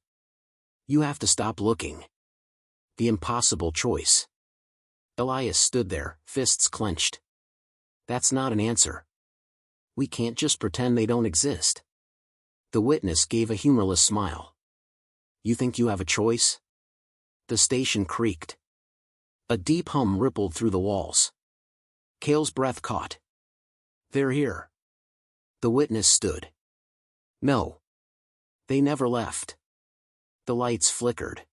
You have to stop looking. The impossible choice. Elias stood there, fists clenched. That's not an answer. We can't just pretend they don't exist. The witness gave a humorless smile. You think you have a choice? The station creaked. A deep hum rippled through the walls. Cale's breath caught. They're here. The witness stood. No. They never left. The lights flickered.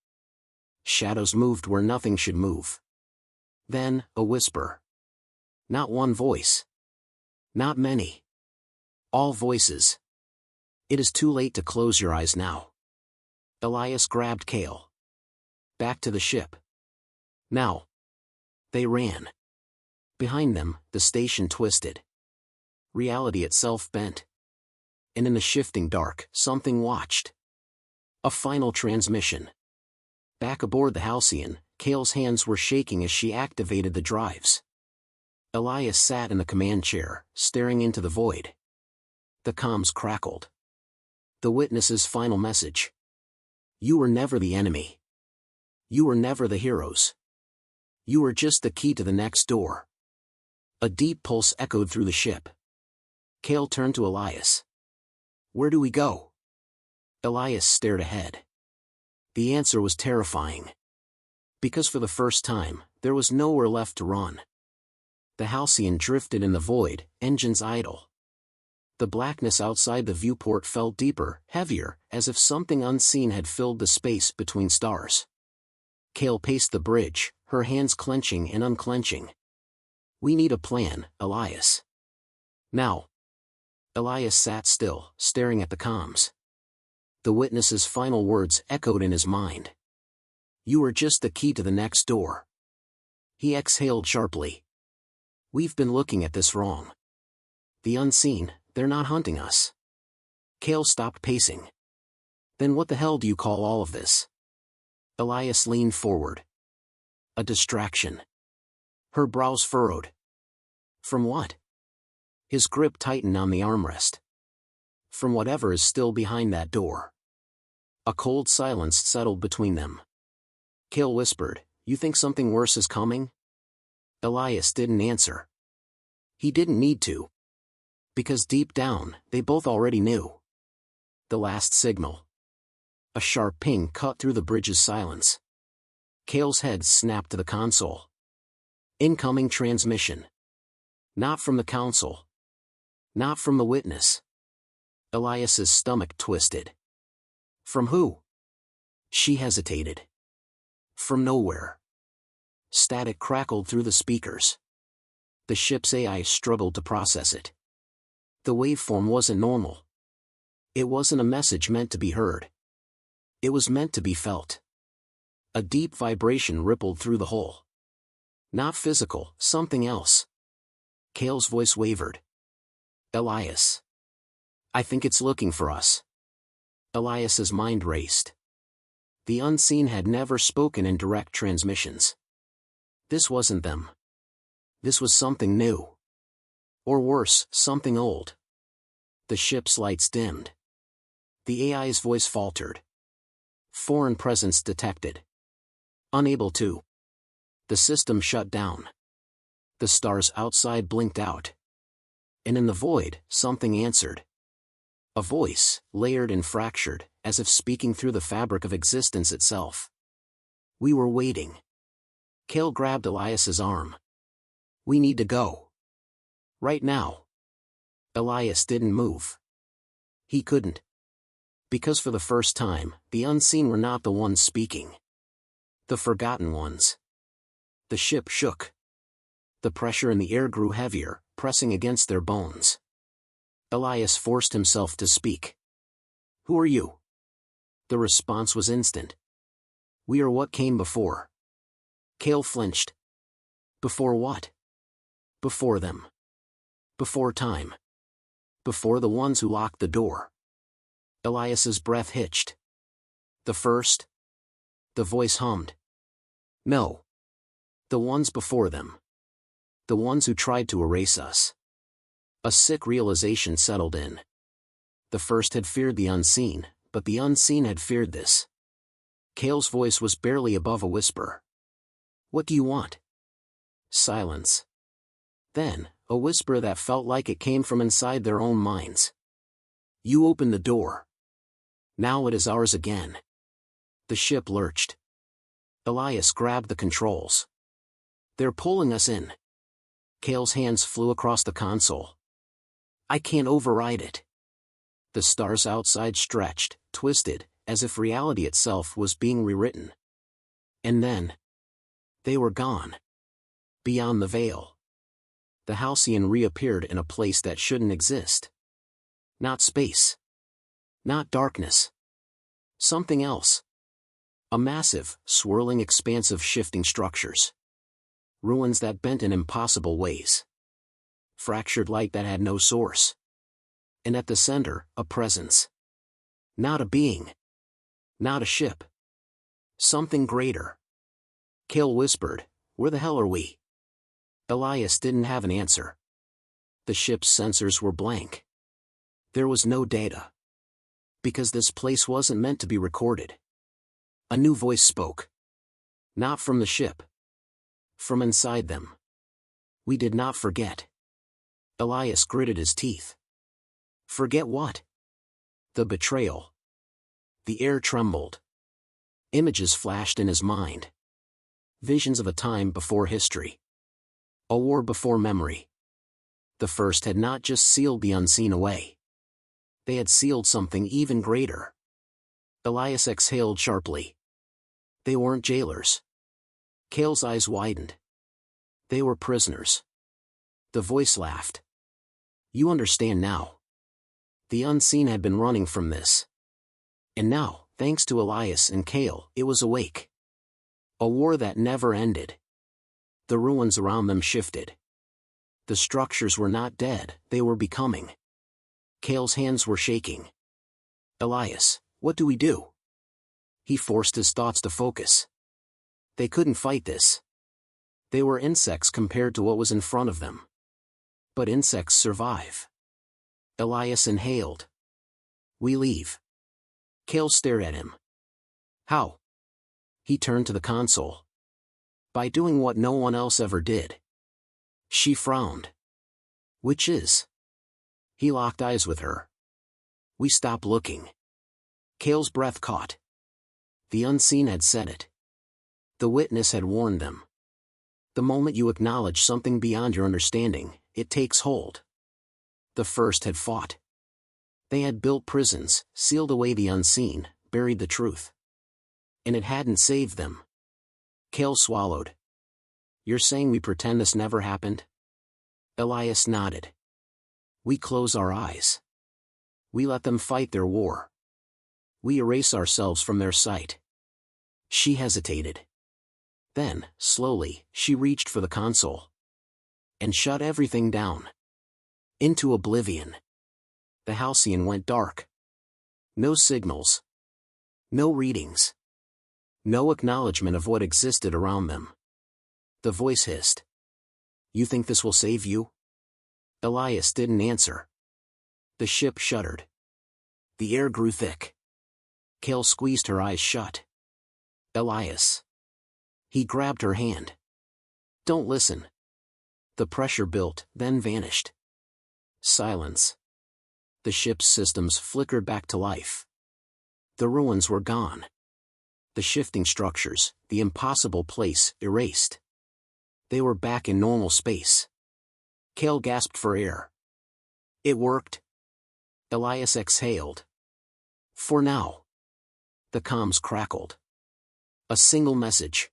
Shadows moved where nothing should move. Then, a whisper. Not one voice. Not many. All voices. It is too late to close your eyes now. Elias grabbed Cale. Back to the ship. Now. They ran. Behind them, the station twisted. Reality itself bent. And in the shifting dark, something watched. A final transmission. Back aboard the Halcyon, Kale's hands were shaking as she activated the drives. Elias sat in the command chair, staring into the void. The comms crackled. The witness's final message. You were never the enemy. You were never the heroes. You were just the key to the next door. A deep pulse echoed through the ship. Kale turned to Elias. Where do we go? Elias stared ahead. The answer was terrifying. Because for the first time, there was nowhere left to run. The Halcyon drifted in the void, engines idle. The blackness outside the viewport felt deeper, heavier, as if something unseen had filled the space between stars. Kale paced the bridge, her hands clenching and unclenching. We need a plan, Elias. Now. Elias sat still, staring at the comms. The witness's final words echoed in his mind. You were just the key to the next door. He exhaled sharply. We've been looking at this wrong. The unseen, they're not hunting us. Kale stopped pacing. Then what the hell do you call all of this? Elias leaned forward. A distraction. Her brows furrowed. From what? His grip tightened on the armrest. From whatever is still behind that door. A cold silence settled between them. Kale whispered, You think something worse is coming? Elias didn't answer. He didn't need to. Because deep down, they both already knew. The last signal. A sharp ping cut through the bridge's silence. Kale's head snapped to the console. Incoming transmission. Not from the council. Not from the witness. Elias's stomach twisted. From who? She hesitated. From nowhere. Static crackled through the speakers. The ship's AI struggled to process it. The waveform wasn't normal. It wasn't a message meant to be heard. It was meant to be felt. A deep vibration rippled through the hull. Not physical, something else. Kale's voice wavered. Elias. I think it's looking for us. Elias's mind raced. The unseen had never spoken in direct transmissions. This wasn't them. This was something new. Or worse, something old. The ship's lights dimmed. The AI's voice faltered. Foreign presence detected. Unable to. The system shut down. The stars outside blinked out. And in the void, something answered. A voice, layered and fractured, as if speaking through the fabric of existence itself. We were waiting. Kale grabbed Elias's arm. We need to go. Right now. Elias didn't move. He couldn't. Because for the first time, the unseen were not the ones speaking. The forgotten ones. The ship shook. The pressure in the air grew heavier, pressing against their bones. Elias forced himself to speak. Who are you? The response was instant. We are what came before. Kale flinched. Before what? Before them. Before time. Before the ones who locked the door. Elias's breath hitched. The first? The voice hummed. No. The ones before them. The ones who tried to erase us. A sick realization settled in. The first had feared the unseen, but the unseen had feared this. Kale's voice was barely above a whisper. What do you want? Silence. Then, a whisper that felt like it came from inside their own minds. You opened the door. Now it is ours again. The ship lurched. Elias grabbed the controls. They're pulling us in. Kale's hands flew across the console. I can't override it. The stars outside stretched, twisted, as if reality itself was being rewritten. And then, they were gone. Beyond the veil. The Halcyon reappeared in a place that shouldn't exist. Not space. Not darkness. Something else. A massive, swirling expanse of shifting structures. Ruins that bent in impossible ways. Fractured light that had no source. And at the center, a presence. Not a being. Not a ship. Something greater. Cale whispered, "Where the hell are we?" Elias didn't have an answer. The ship's sensors were blank. There was no data. Because this place wasn't meant to be recorded. A new voice spoke. Not from the ship. From inside them. "We did not forget." Elias gritted his teeth. Forget what? The betrayal. The air trembled. Images flashed in his mind. Visions of a time before history. A war before memory. The first had not just sealed the unseen away. They had sealed something even greater. Elias exhaled sharply. They weren't jailers. Cale's eyes widened. They were prisoners. The voice laughed. You understand now. The unseen had been running from this. And now, thanks to Elias and Cale, it was awake. A war that never ended. The ruins around them shifted. The structures were not dead, they were becoming. Cale's hands were shaking. Elias, what do we do? He forced his thoughts to focus. They couldn't fight this. They were insects compared to what was in front of them. But insects survive. Elias inhaled. We leave. Cale stared at him. How? He turned to the console. By doing what no one else ever did. She frowned. Which is? He locked eyes with her. We stopped looking. Cale's breath caught. The unseen had said it. The witness had warned them. The moment you acknowledge something beyond your understanding, it takes hold. The first had fought. They had built prisons, sealed away the unseen, buried the truth. And it hadn't saved them. Cale swallowed. You're saying we pretend this never happened? Elias nodded. We close our eyes. We let them fight their war. We erase ourselves from their sight. She hesitated. Then, slowly, she reached for the console. And shut everything down. Into oblivion. The halcyon went dark. No signals. No readings. No acknowledgement of what existed around them. The voice hissed. You think this will save you? Elias didn't answer. The ship shuddered. The air grew thick. Cale squeezed her eyes shut. Elias. He grabbed her hand. Don't listen. The pressure built, then vanished. Silence. The ship's systems flickered back to life. The ruins were gone. The shifting structures, the impossible place, erased. They were back in normal space. Cale gasped for air. It worked. Elias exhaled. For now. The comms crackled. A single message.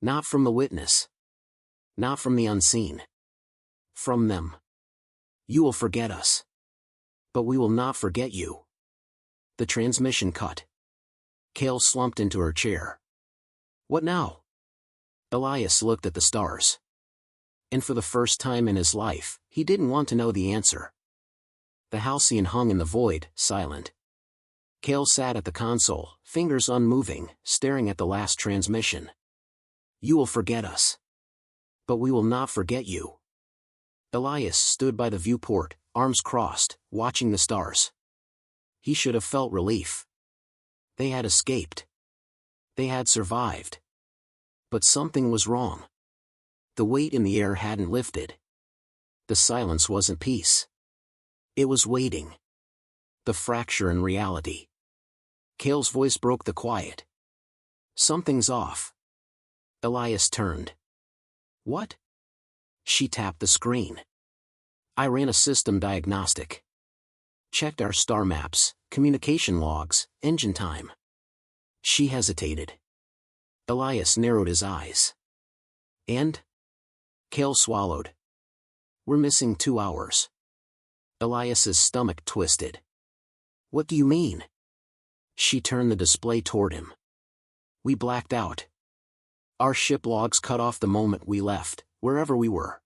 Not from the witness. Not from the unseen. From them. You will forget us. But we will not forget you. The transmission cut. Cale slumped into her chair. What now? Elias looked at the stars. And for the first time in his life, he didn't want to know the answer. The halcyon hung in the void, silent. Cale sat at the console, fingers unmoving, staring at the last transmission. You will forget us. But we will not forget you. Elias stood by the viewport, arms crossed, watching the stars. He should have felt relief. They had escaped. They had survived. But something was wrong. The weight in the air hadn't lifted. The silence wasn't peace. It was waiting. The fracture in reality. Cale's voice broke the quiet. Something's off. Elias turned. What? She tapped the screen. I ran a system diagnostic. Checked our star maps, communication logs, engine time. She hesitated. Elias narrowed his eyes. And? Cale swallowed. We're missing 2 hours. Elias's stomach twisted. What do you mean? She turned the display toward him. We blacked out. Our ship logs cut off the moment we left, wherever we were.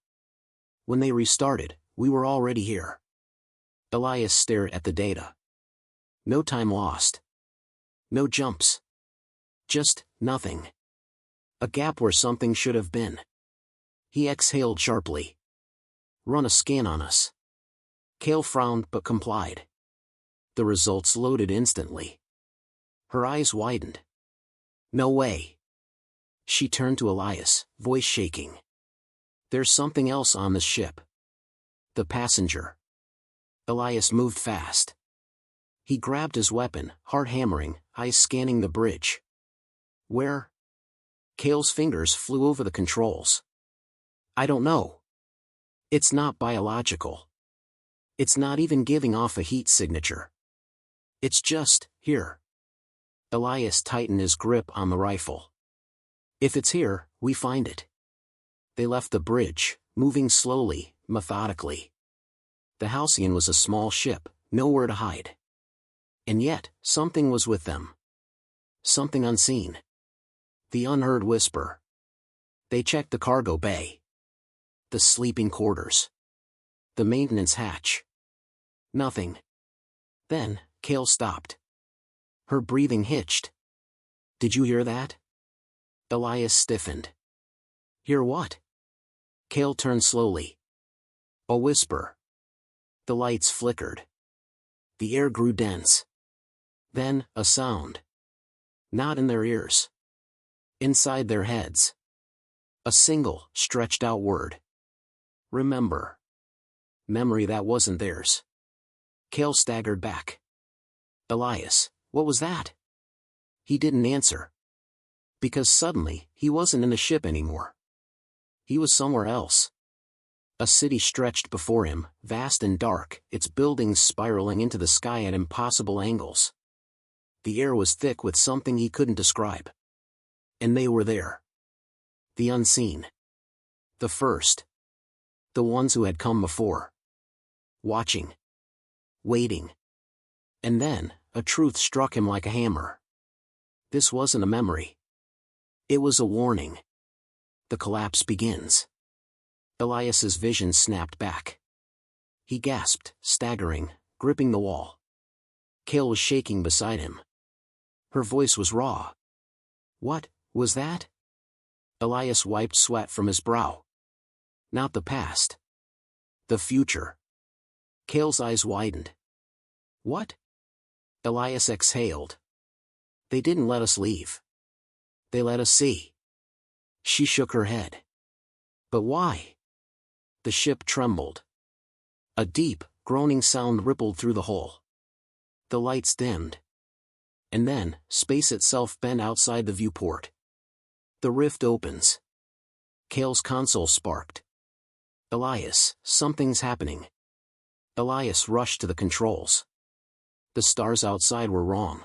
When they restarted, we were already here. Elias stared at the data. No time lost. No jumps. Just nothing. A gap where something should have been. He exhaled sharply. Run a scan on us. Kale frowned but complied. The results loaded instantly. Her eyes widened. No way. She turned to Elias, voice shaking. There's something else on the ship. The passenger. Elias moved fast. He grabbed his weapon, heart hammering, eyes scanning the bridge. Where? Kale's fingers flew over the controls. I don't know. It's not biological. It's not even giving off a heat signature. It's just, here. Elias tightened his grip on the rifle. If it's here, we find it. They left the bridge, moving slowly, methodically. The Halcyon was a small ship, nowhere to hide. And yet, something was with them. Something unseen. The unheard whisper. They checked the cargo bay. The sleeping quarters. The maintenance hatch. Nothing. Then, Kale stopped. Her breathing hitched. Did you hear that? Elias stiffened. Hear what? Kale turned slowly. A whisper. The lights flickered. The air grew dense. Then, a sound. Not in their ears. Inside their heads. A single, stretched out word. Remember. Memory that wasn't theirs. Kale staggered back. Elias, what was that? He didn't answer. Because suddenly, he wasn't in the ship anymore. He was somewhere else. A city stretched before him, vast and dark, its buildings spiraling into the sky at impossible angles. The air was thick with something he couldn't describe. And they were there. The unseen. The first. The ones who had come before. Watching. Waiting. And then, a truth struck him like a hammer. This wasn't a memory. It was a warning. The collapse begins. Elias's vision snapped back. He gasped, staggering, gripping the wall. Kale was shaking beside him. Her voice was raw. What was that? Elias wiped sweat from his brow. Not the past. The future. Kale's eyes widened. What? Elias exhaled. They didn't let us leave. They let us see. She shook her head. But why? The ship trembled. A deep, groaning sound rippled through the hull. The lights dimmed. And then, space itself bent outside the viewport. The rift opens. Kale's console sparked. Elias, something's happening. Elias rushed to the controls. The stars outside were wrong.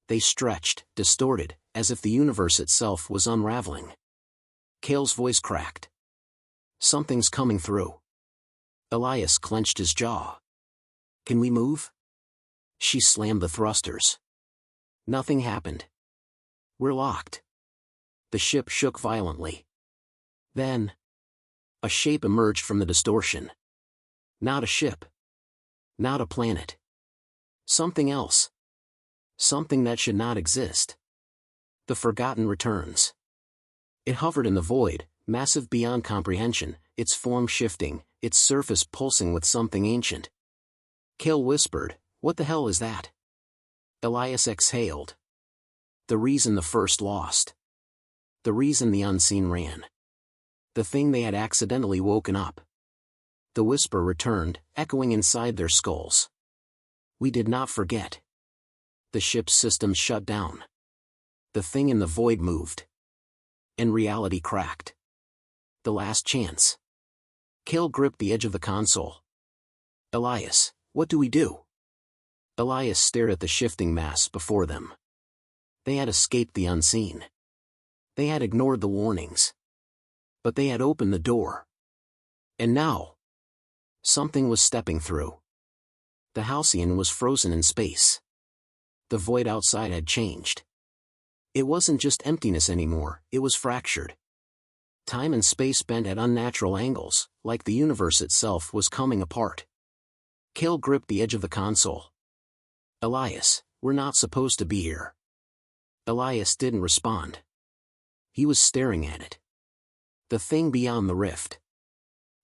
They stretched, distorted, as if the universe itself was unraveling. Kale's voice cracked. Something's coming through. Elias clenched his jaw. Can we move? She slammed the thrusters. Nothing happened. We're locked. The ship shook violently. Then, a shape emerged from the distortion. Not a ship. Not a planet. Something else. Something that should not exist. The Forgotten returns. It hovered in the void, massive beyond comprehension, its form shifting, its surface pulsing with something ancient. Kale whispered, "What the hell is that?" Elias exhaled. The reason the first lost. The reason the unseen ran. The thing they had accidentally woken up. The whisper returned, echoing inside their skulls. We did not forget. The ship's systems shut down. The thing in the void moved. And reality cracked. The last chance. Kale gripped the edge of the console. Elias, what do we do? Elias stared at the shifting mass before them. They had escaped the unseen. They had ignored the warnings. But they had opened the door. And now, something was stepping through. The Halcyon was frozen in space. The void outside had changed. It wasn't just emptiness anymore, it was fractured. Time and space bent at unnatural angles, like the universe itself was coming apart. Kale gripped the edge of the console. Elias, we're not supposed to be here. Elias didn't respond. He was staring at it. The thing beyond the rift.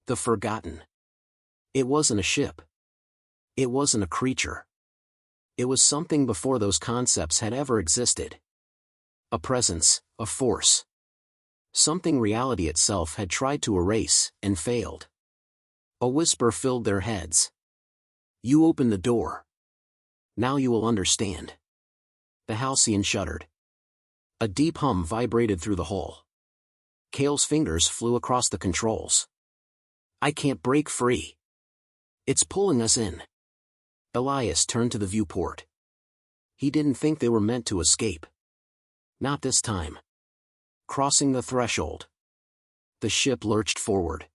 The forgotten. It wasn't a ship. It wasn't a creature. It was something before those concepts had ever existed. A presence, a force. Something reality itself had tried to erase, and failed. A whisper filled their heads. You open the door. Now you will understand. The Halcyon shuddered. A deep hum vibrated through the hole. Kale's fingers flew across the controls. I can't break free. It's pulling us in. Elias turned to the viewport. He didn't think they were meant to escape. Not this time. Crossing the threshold. The ship lurched forward.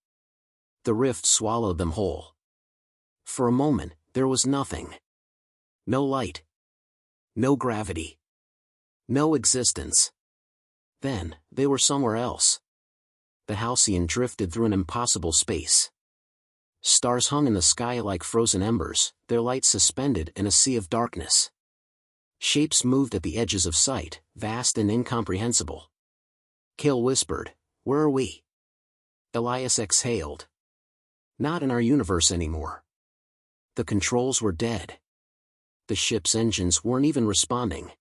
The rift swallowed them whole. For a moment, there was nothing. No light. No gravity. No existence. Then, they were somewhere else. The Halcyon drifted through an impossible space. Stars hung in the sky like frozen embers, their light suspended in a sea of darkness. Shapes moved at the edges of sight, vast and incomprehensible. Kale whispered, "Where are we?" Elias exhaled. Not in our universe anymore. The controls were dead. The ship's engines weren't even responding.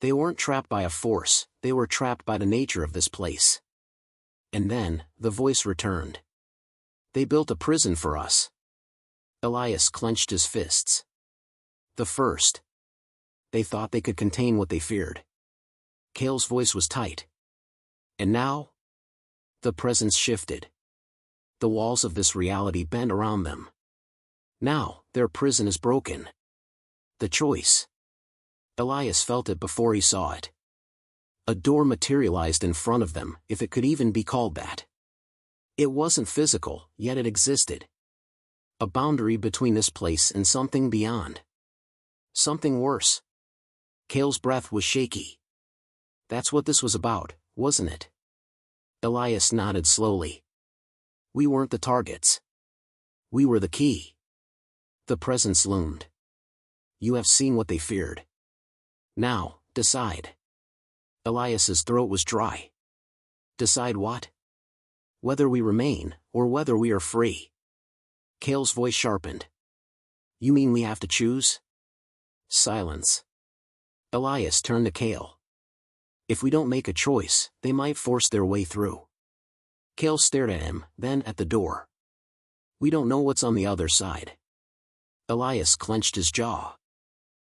They weren't trapped by a force, they were trapped by the nature of this place. And then, the voice returned. They built a prison for us. Elias clenched his fists. The first. They thought they could contain what they feared. Kale's voice was tight. And now? The presence shifted. The walls of this reality bent around them. Now, their prison is broken. The choice. Elias felt it before he saw it. A door materialized in front of them, if it could even be called that. It wasn't physical, yet it existed. A boundary between this place and something beyond. Something worse. Kale's breath was shaky. That's what this was about, wasn't it? Elias nodded slowly. We weren't the targets. We were the key. The presence loomed. You have seen what they feared. Now, decide. Elias's throat was dry. Decide what? Whether we remain, or whether we are free. Kale's voice sharpened. You mean we have to choose? Silence. Elias turned to Kale. If we don't make a choice, they might force their way through. Kale stared at him, then at the door. We don't know what's on the other side. Elias clenched his jaw.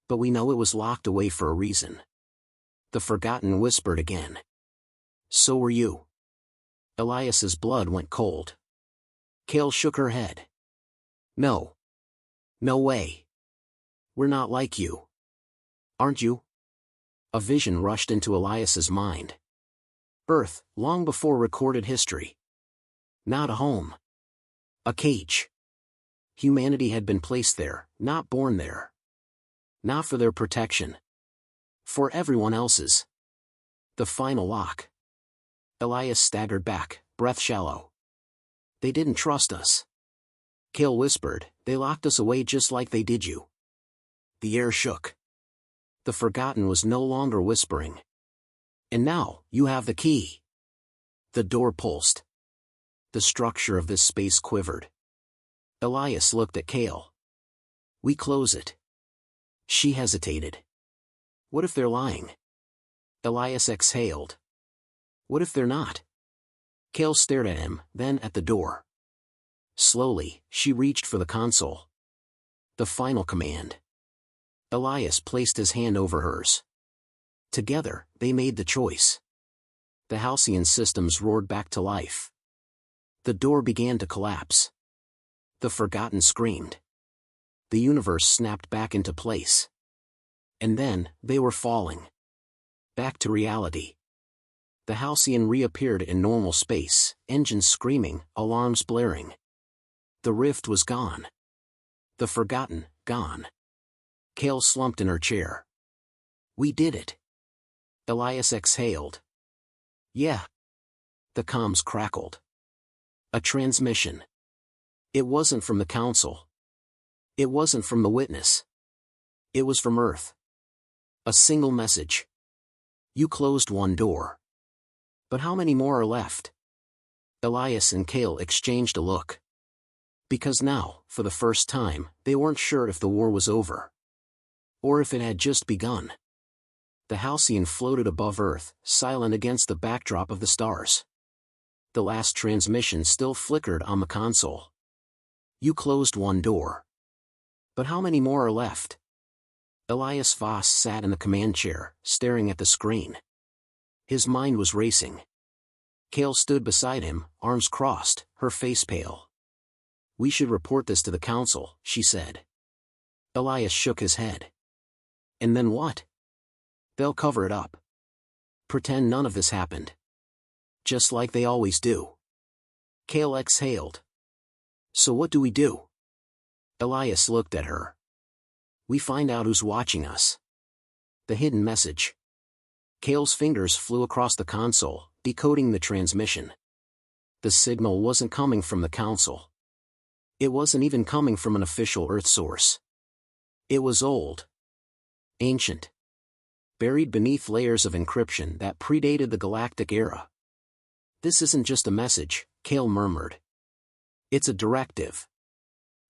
But we know it was locked away for a reason. The forgotten whispered again. So were you. Elias's blood went cold. Kale shook her head. No. No way. We're not like you. Aren't you? A vision rushed into Elias's mind. Earth, long before recorded history. Not a home. A cage. Humanity had been placed there, not born there. Not for their protection. For everyone else's. The final lock. Elias staggered back, breath shallow. They didn't trust us. Kale whispered, they locked us away just like they did you. The air shook. The forgotten was no longer whispering. And now, you have the key. The door pulsed. The structure of this space quivered. Elias looked at Kale. We close it. She hesitated. What if they're lying? Elias exhaled. What if they're not? Kale stared at him, then at the door. Slowly, she reached for the console. The final command. Elias placed his hand over hers. Together, they made the choice. The Halcyon systems roared back to life. The door began to collapse. The forgotten screamed. The universe snapped back into place. And then, they were falling. Back to reality. The Halcyon reappeared in normal space, engines screaming, alarms blaring. The rift was gone. The forgotten, gone. Kale slumped in her chair. We did it. Elias exhaled. Yeah. The comms crackled. A transmission. It wasn't from the council. It wasn't from the witness. It was from Earth. A single message. You closed one door. But how many more are left? Elias and Cale exchanged a look. Because now, for the first time, they weren't sure if the war was over. Or if it had just begun. The Halcyon floated above Earth, silent against the backdrop of the stars. The last transmission still flickered on the console. You closed one door. But how many more are left? Elias Voss sat in the command chair, staring at the screen. His mind was racing. Cale stood beside him, arms crossed, her face pale. We should report this to the council, she said. Elias shook his head. And then what? They'll cover it up. Pretend none of this happened. Just like they always do. Cale exhaled. So what do we do? Elias looked at her. We find out who's watching us. The hidden message. Cale's fingers flew across the console, decoding the transmission. The signal wasn't coming from the council. It wasn't even coming from an official Earth source. It was old. Ancient. Buried beneath layers of encryption that predated the Galactic era. This isn't just a message, Cale murmured. It's a directive.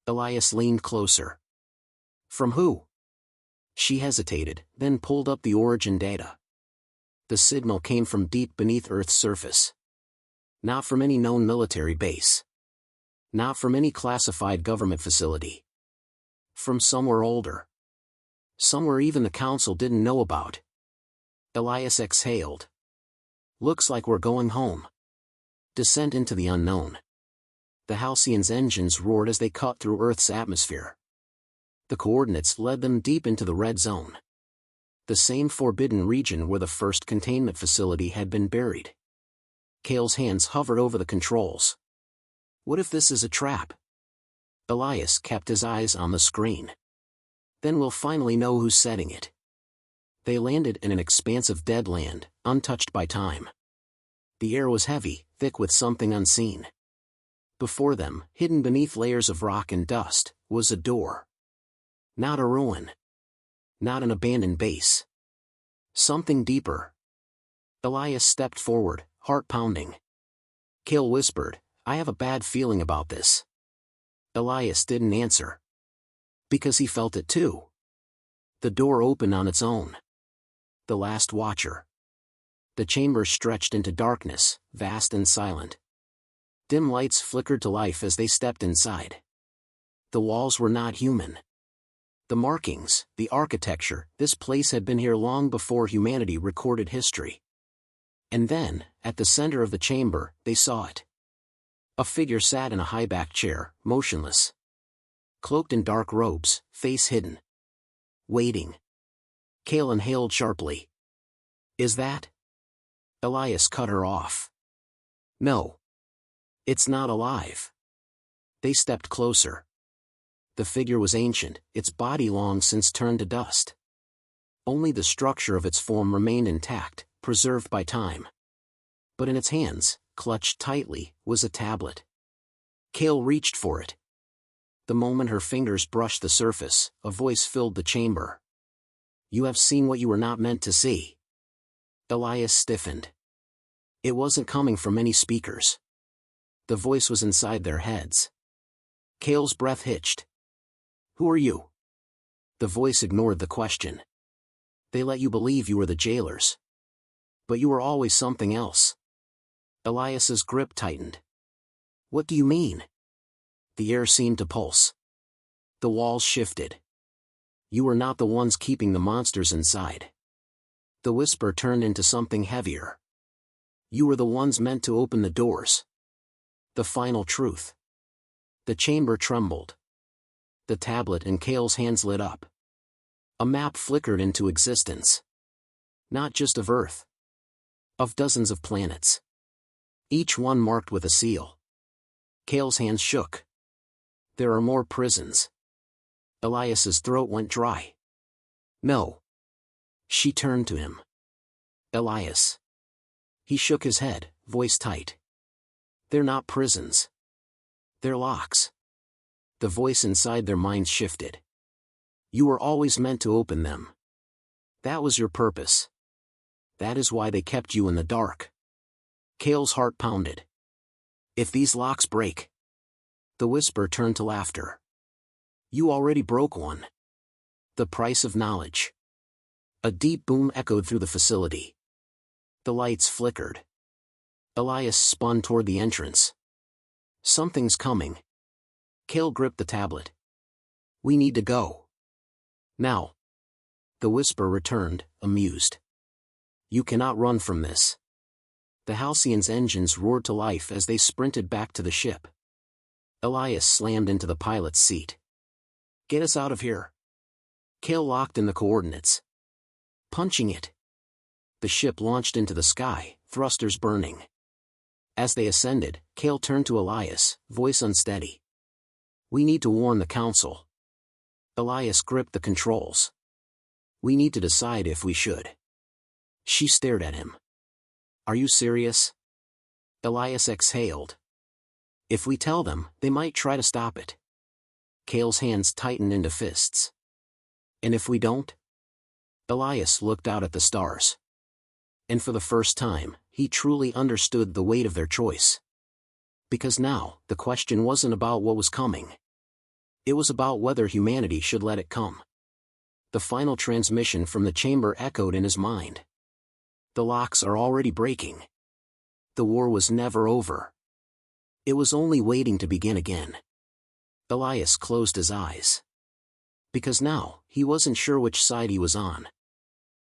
Elias leaned closer. From who? She hesitated, then pulled up the origin data. The signal came from deep beneath Earth's surface. Not from any known military base. Not from any classified government facility. From somewhere older. Somewhere even the council didn't know about. Elias exhaled. Looks like we're going home. Descent into the unknown. The Halcyon's engines roared as they cut through Earth's atmosphere. The coordinates led them deep into the red zone. The same forbidden region where the first containment facility had been buried. Cale's hands hovered over the controls. What if this is a trap? Elias kept his eyes on the screen. Then we'll finally know who's setting it. They landed in an expanse of dead land, untouched by time. The air was heavy, thick with something unseen. Before them, hidden beneath layers of rock and dust, was a door. Not a ruin. Not an abandoned base. Something deeper. Elias stepped forward, heart pounding. Cale whispered, I have a bad feeling about this. Elias didn't answer. Because he felt it too. The door opened on its own. The last watcher. The chamber stretched into darkness, vast and silent. Dim lights flickered to life as they stepped inside. The walls were not human. The markings, the architecture, this place had been here long before humanity recorded history. And then, at the center of the chamber, they saw it. A figure sat in a high-backed chair, motionless. Cloaked in dark robes, face hidden. Waiting. Cale inhaled sharply. Is that? Elias cut her off. No. It's not alive. They stepped closer. The figure was ancient, its body long since turned to dust. Only the structure of its form remained intact, preserved by time. But in its hands, clutched tightly, was a tablet. Cale reached for it. The moment her fingers brushed the surface, a voice filled the chamber. You have seen what you were not meant to see. Elias stiffened. It wasn't coming from any speakers. The voice was inside their heads. Cale's breath hitched. Who are you? The voice ignored the question. They let you believe you were the jailers. But you were always something else. Elias's grip tightened. What do you mean? The air seemed to pulse. The walls shifted. You were not the ones keeping the monsters inside. The whisper turned into something heavier. You were the ones meant to open the doors. The final truth. The chamber trembled. The tablet in Cale's hands lit up. A map flickered into existence. Not just of Earth. Of dozens of planets. Each one marked with a seal. Cale's hands shook. There are more prisons. Elias's throat went dry. No. She turned to him. Elias. He shook his head, voice tight. They're not prisons. They're locks. The voice inside their minds shifted. You were always meant to open them. That was your purpose. That is why they kept you in the dark. Cale's heart pounded. If these locks break. The whisper turned to laughter. You already broke one. The price of knowledge. A deep boom echoed through the facility. The lights flickered. Elias spun toward the entrance. Something's coming. Cale gripped the tablet. We need to go. Now. The whisper returned, amused. You cannot run from this. The Halcyon's engines roared to life as they sprinted back to the ship. Elias slammed into the pilot's seat. Get us out of here. Cale locked in the coordinates. Punching it. The ship launched into the sky, thrusters burning. As they ascended, Cale turned to Elias, voice unsteady. We need to warn the council. Elias gripped the controls. We need to decide if we should. She stared at him. Are you serious? Elias exhaled. If we tell them, they might try to stop it. Cale's hands tightened into fists. And if we don't? Elias looked out at the stars. And for the first time, he truly understood the weight of their choice. Because now, the question wasn't about what was coming. It was about whether humanity should let it come. The final transmission from the chamber echoed in his mind. The locks are already breaking. The war was never over. It was only waiting to begin again. Elias closed his eyes. Because now, he wasn't sure which side he was on.